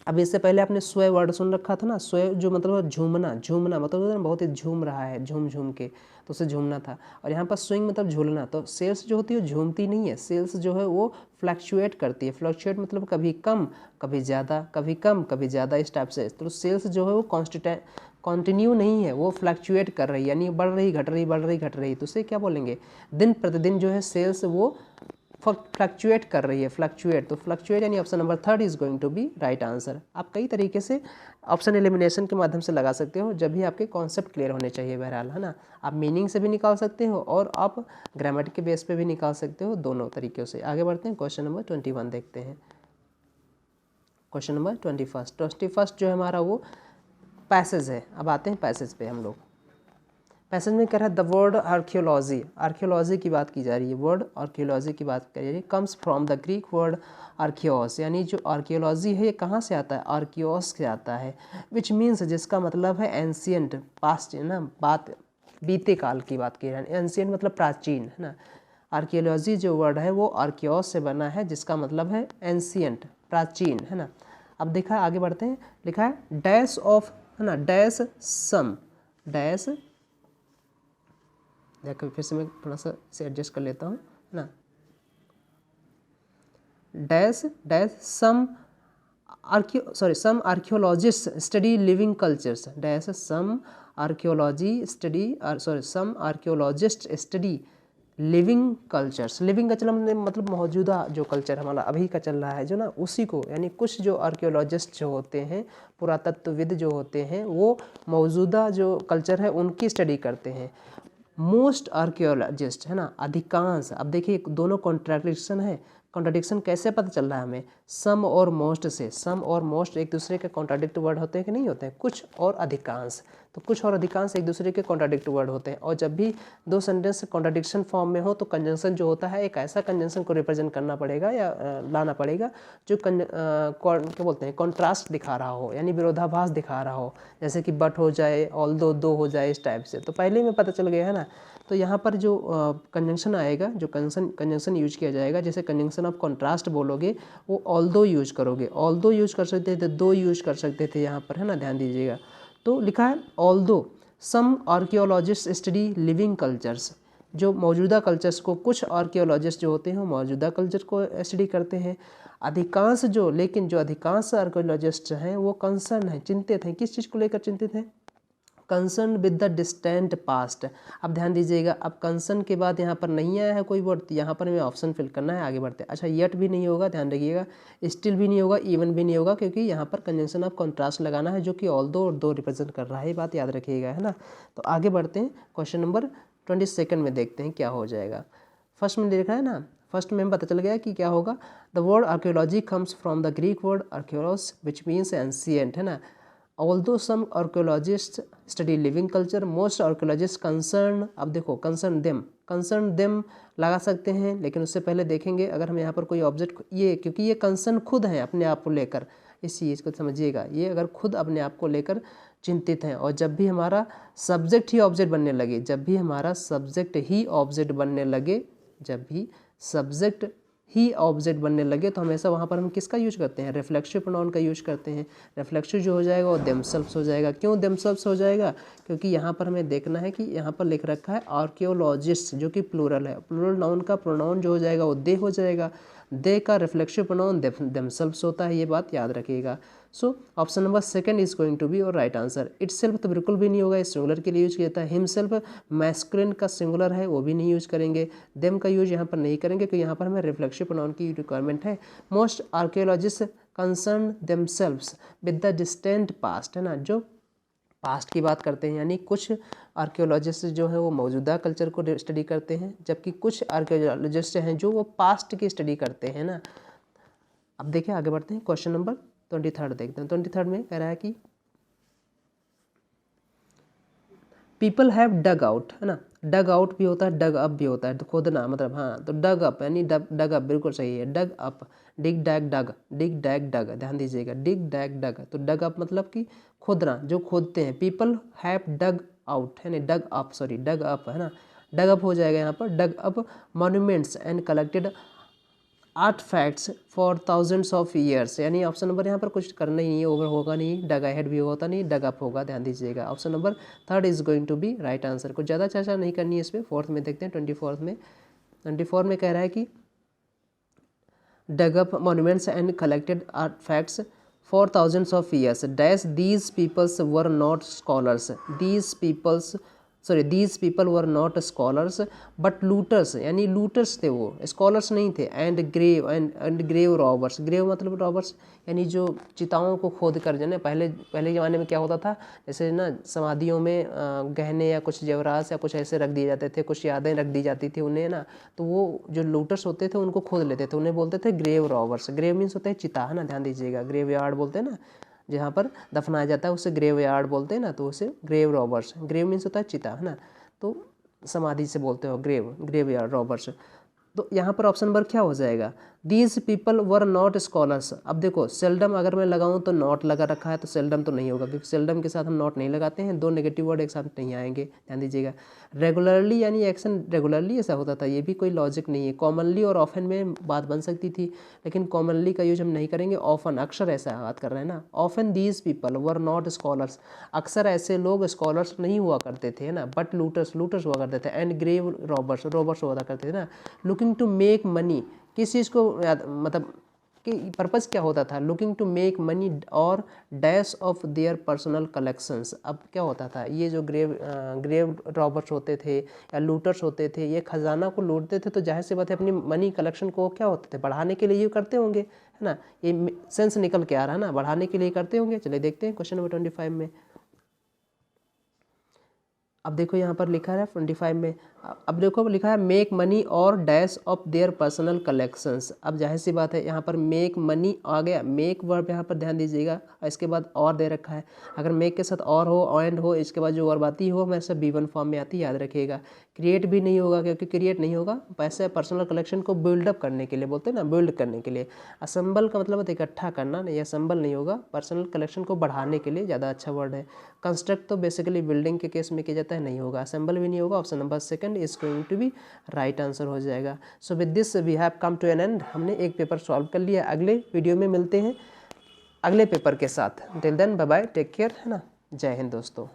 अब इससे पहले आपने स्वय वर्ड सुन रखा था ना, स्वय जो मतलब झूमना, झूमना मतलब होता है ना, बहुत ही झूम रहा है, झूम झूम के, तो उसे झूमना था। और यहाँ पर स्विंग मतलब झूलना। तो सेल्स जो होती है वो झूमती नहीं है, सेल्स जो है वो फ्लक्चुएट करती है। फ्लक्चुएट मतलब कभी कम कभी ज़्यादा, कभी कम कभी ज़्यादा, इस टाइप से। तो सेल्स जो है वो कॉन्टिन्यू नहीं है, वो फ्लक्चुएट कर रही है, यानी बढ़ रही घट रही, बढ़ रही घट रही। तो उसे क्या बोलेंगे, दिन प्रतिदिन जो है सेल्स वो फ्लक्चुएट कर रही है, फ्लक्चुएट। तो फ्लक्चुएट यानी option number 3 is going to be right answer. आप कई तरीके से ऑप्शन एलिमिनेशन के माध्यम से लगा सकते हो, जब भी आपके कॉन्सेप्ट क्लियर होने चाहिए, बहरहाल, है ना। आप मीनिंग से भी निकाल सकते हो और आप ग्रामेटिक के बेस पे भी निकाल सकते हो, दोनों तरीक़ों से। आगे बढ़ते हैं, क्वेश्चन नंबर 21 देखते हैं। क्वेश्चन नंबर 21 जो है हमारा वो पैसेज है। अब आते हैं पैसेज पे हम लोग। पैसेज में कह रहा है द वर्ड आर्कियोलॉजी, आर्कियोलॉजी की बात की जा रही है, वर्ड आर्कियोलॉजी की बात करी जा रही है। Comes from the Greek word archaios, यानी जो आर्कियोलॉजी है ये कहाँ से आता है, आर्कियोस से आता है। विच मीन्स, जिसका मतलब है एंशियंट, पास्ट, है ना, बात बीते काल की बात की है। एंशियंट मतलब प्राचीन, है ना। आर्कियोलॉजी जो वर्ड है वो आर्कियोस से बना है, जिसका मतलब है एंशियंट, प्राचीन, है ना। अब देखा, आगे बढ़ते हैं, लिखा है डैश ऑफ, है ना, डैश सम, डैश, देखो फिर से मैं थोड़ा सा इसे एडजस्ट कर लेता हूँ, है ना, डैश डैश सम some archaeologists study living cultures, dash some some archaeologists study living cultures. Living का चला मतलब मौजूदा जो कल्चर हमारा अभी का चल रहा है जो ना, उसी को, यानी कुछ जो आर्कियोलॉजिस्ट जो होते हैं, पुरातत्वविद जो होते हैं, वो मौजूदा जो कल्चर है उनकी स्टडी करते हैं। मोस्ट आर्कियोलॉजिस्ट, है ना, अधिकांश। अब देखिए दोनों कॉन्ट्रडिक्शन है, कॉन्ट्रडिक्शन कैसे पता चल रहा है हमें, सम और मोस्ट से। सम और मोस्ट एक दूसरे के कॉन्ट्राडिक्ट वर्ड होते हैं कि नहीं होते हैं, कुछ और अधिकांश, तो कुछ और अधिकांश एक दूसरे के कॉन्ट्राडिक्ट वर्ड होते हैं। और जब भी दो सेंटेंस कॉन्ट्रडिक्शन फॉर्म में हो तो कंजंक्शन जो होता है, एक ऐसा कंजंक्शन को रिप्रेजेंट करना पड़ेगा या लाना पड़ेगा जो क्या बोलते हैं, कॉन्ट्रास्ट दिखा रहा हो, यानी विरोधाभास दिखा रहा हो, जैसे कि बट हो जाए, ऑल्दो दो हो जाए, इस टाइप से। तो पहले में पता चल गया, है ना। तो यहाँ पर जो कंजंक्शन आएगा, जो कंजंक्शन यूज किया जाएगा, जैसे कंजंक्शन ऑफ कॉन्ट्रास्ट बोलोगे वो ऑल्दो यूज करोगे, ऑल्दो यूज कर सकते थे, दो यूज कर सकते थे यहाँ पर, है ना, ध्यान दीजिएगा। तो लिखा है ऑल्दो सम आर्कियोलॉजिस्ट स्टडी लिविंग कल्चर्स, जो मौजूदा कल्चर्स को, कुछ आर्कियोलॉजिस्ट जो होते हैं वो मौजूदा कल्चर को स्टडी करते हैं। अधिकांश जो, लेकिन जो अधिकांश आर्कियोलॉजिस्ट हैं वो कंसर्न हैं, चिंतित हैं, किस चीज़ को लेकर चिंतित हैं, concern with the distant past. अब ध्यान दीजिएगा, अब कंसर्न के बाद यहाँ पर नहीं आया है कोई वर्ड, तो यहाँ पर हमें ऑप्शन फिल करना है, आगे बढ़ते हैं। अच्छा, येट भी नहीं होगा, ध्यान रखिएगा, स्टिल भी नहीं होगा, इवन भी नहीं होगा, क्योंकि यहाँ पर कंजंक्शन ऑफ कॉन्ट्रास्ट लगाना है, जो कि ऑल्दो और दो रिप्रेजेंट कर रहा है, ये बात याद रखिएगा, है ना। तो आगे बढ़ते हैं, क्वेश्चन नंबर 22 में देखते हैं क्या हो जाएगा। फर्स्ट में देखा है ना, फर्स्ट में पता चल गया कि क्या होगा, the word archaeology comes from the Greek word archaeolos which means ancient, है ना। Although some archaeologists study living culture, most archaeologists concern, अब देखो concern them लगा सकते हैं, लेकिन उससे पहले देखेंगे अगर हम यहाँ पर कोई ऑब्जेक्ट, ये क्योंकि ये कंसर्न खुद है अपने आप को लेकर, इस चीज़ को समझिएगा, ये अगर खुद अपने आप को लेकर चिंतित हैं, और जब भी हमारा सब्जेक्ट ही ऑब्जेक्ट बनने लगे, जब भी हमारा सब्जेक्ट ही ऑब्जेक्ट बनने लगे, जब भी सब्जेक्ट ही ऑब्जेक्ट बनने लगे, तो हमेशा वहाँ पर हम किसका यूज करते हैं, रिफ्लेक्सिव प्रोनाउन का यूज करते हैं। रिफ्लेक्सिव जो हो जाएगा वो देमसेल्व्स हो जाएगा। क्यों देमसेल्व्स हो जाएगा, क्योंकि यहाँ पर हमें देखना है कि यहाँ पर लिख रखा है आर्कियोलॉजिस्ट, जो कि प्लूरल है, प्लूरल नाउन का प्रोनाउन जो हो जाएगा वो दे हो जाएगा, दे का रिफ्लेक्सिव प्रोनाउन देमसेल्व्स होता है, ये बात याद रखिएगा। So option number second is going to be और राइट आंसर। इटसेल्फ तो बिल्कुल भी नहीं होगा, इस सिंगुलर के लिए यूज किया जाता है। हिमसेल्फ मैस्कुलिन का सिंगुलर है, वो भी नहीं यूज करेंगे। देम का यूज यहाँ पर नहीं करेंगे, क्योंकि यहाँ पर हमें रिफ्लेक्सिव प्रोनाउन की रिक्वायरमेंट है। Most archaeologist concern themselves with the distant past, है ना, जो पास्ट की बात करते हैं, यानी कुछ आर्कियोलॉजिस्ट जो है वो मौजूदा कल्चर को स्टडी करते हैं, जबकि कुछ आर्कियोलॉजिस्ट हैं जो वो पास्ट की स्टडी करते हैं ना। अब देखिए आगे बढ़ते हैं, क्वेश्चन नंबर 23 देखते हैं। 23 में कह रहा है कि पीपल हैव डग आउट, है ना, डग आउट भी होता है, डग अप भी होता है, तो खोदना मतलब, हाँ, तो डग अप यानी डग अप बिल्कुल सही है, डग अप, डिग डैग डग, डिग डैग डग, ध्यान दीजिएगा, डिग डैग डग, तो डग अप मतलब कि खोदना, जो खोदते हैं। पीपल हैव डग आउट, है ना, dug up, sorry dug up, है ना, डग अप हो जाएगा यहाँ पर, dug up monuments and collected artefacts for thousands of years, यानी ऑप्शन नंबर यहाँ पर कुछ करना ही नहीं है, ओवर होगा नहीं, डग अहेड भी होता नहीं, डग अप होगा, ध्यान दीजिएगा। Option number 3 is going to be right answer. कुछ ज़्यादा चर्चा नहीं करनी है इस पर। फोर्थ में देखते हैं, 24 में कह रहा है कि dug up monuments and collected artefacts for thousands of years, dash these peoples were not scholars, these people were not scholars but looters, यानी लूटर्स थे वो, स्कॉलर्स नहीं थे। एंड ग्रेव रॉबर्स, ग्रेव मतलब रॉबर्स, यानी जो चिताओं को खोद कर, जो ना पहले ज़माने में क्या होता था, जैसे ना समाधियों में गहने या कुछ जेवरात या कुछ ऐसे रख दिए जाते थे, कुछ यादें रख दी जाती थी उन्हें ना, तो वो जो लूटर्स होते थे उनको खोद लेते थे, उन्हें बोलते थे ग्रेव रॉबर्स। ग्रेव मीन्स होता है चिता, है ना, ध्यान दीजिएगा, ग्रेव यार्ड बोलते हैं ना, जहाँ पर दफनाया जाता है उसे ग्रेव यार्ड बोलते हैं ना, तो उसे ग्रेव रॉबर्स, ग्रेव मीन्स होता है चिता, है ना, तो समाधि से बोलते हो ग्रेव यार्ड रॉबर्स। तो यहाँ पर ऑप्शन नंबर क्या हो जाएगा, these people were not scholars. अब देखो सेल्डम अगर मैं लगाऊं तो नॉट लगा रखा है, तो सेल्डम तो नहीं होगा क्योंकि सेल्डम के साथ हम नॉट नहीं लगाते हैं, दो नेगेटिव वर्ड एक साथ नहीं आएंगे, ध्यान दीजिएगा। रेगुलरली यानी एक्शन रेगुलरली ऐसा होता था, ये भी कोई लॉजिक नहीं है। कॉमनली और ऑफन में बात बन सकती थी, लेकिन कॉमनली का यूज हम नहीं करेंगे, ऑफन अक्सर ऐसा बात कर रहे हैं ना। Often these people were not scholars, अक्सर ऐसे लोग स्कॉलर्स नहीं हुआ करते थे, है ना, बट लूटर्स लूटर्स हुआ करते थे, एंड ग्रेव रॉबर्स रॉबर्स हुआ करते थे ना। लुकिंग टू मेक मनी, किस चीज़ को मतलब कि पर्पज़ क्या होता था, लुकिंग टू मेक मनी और dash of their personal collections. अब क्या होता था, ये जो ग्रेव रॉबर्स होते थे या लूटर्स होते थे, ये खजाना को लूटते थे, तो जाहिर सी बात है अपनी मनी कलेक्शन को क्या होते थे, बढ़ाने के लिए ये करते होंगे, है ना। ये सेंस निकल के आ रहा है ना, बढ़ाने के लिए करते होंगे। चलिए देखते हैं क्वेश्चन नंबर 25 में। अब देखो यहाँ पर लिखा है 25 में, अब देखो लिखा है मेक मनी और dash of their personal collections. अब जाहिर सी बात है यहाँ पर मेक मनी आ गया, मेक वर्ब यहाँ पर ध्यान दीजिएगा, इसके बाद और दे रखा है। अगर मेक के साथ और हो एंड हो, इसके बाद जो वर्ब आती हो हमेशा B1 फॉर्म में आती है, याद रखिएगा। क्रिएट भी नहीं होगा क्योंकि क्रिएट नहीं होगा, पैसे पर्सनल कलेक्शन को बिल्डअप करने के लिए बोलते हैं ना, बिल्ड करने के लिए। असेंबल का मतलब है इकट्ठा करना, नहीं असेंबल नहीं होगा, पर्सनल कलेक्शन को बढ़ाने के लिए ज़्यादा अच्छा वर्ड है। कंस्ट्रक्ट तो बेसिकली बिल्डिंग के केस में किया जाता है, नहीं होगा। असेंबल भी नहीं होगा, option number second is going to be right answer हो जाएगा। So with this we have come to an end, हमने एक पेपर सॉल्व कर लिया। अगले वीडियो में मिलते हैं अगले पेपर के साथ। Till then bye bye, take care, है ना। जय हिंद दोस्तों।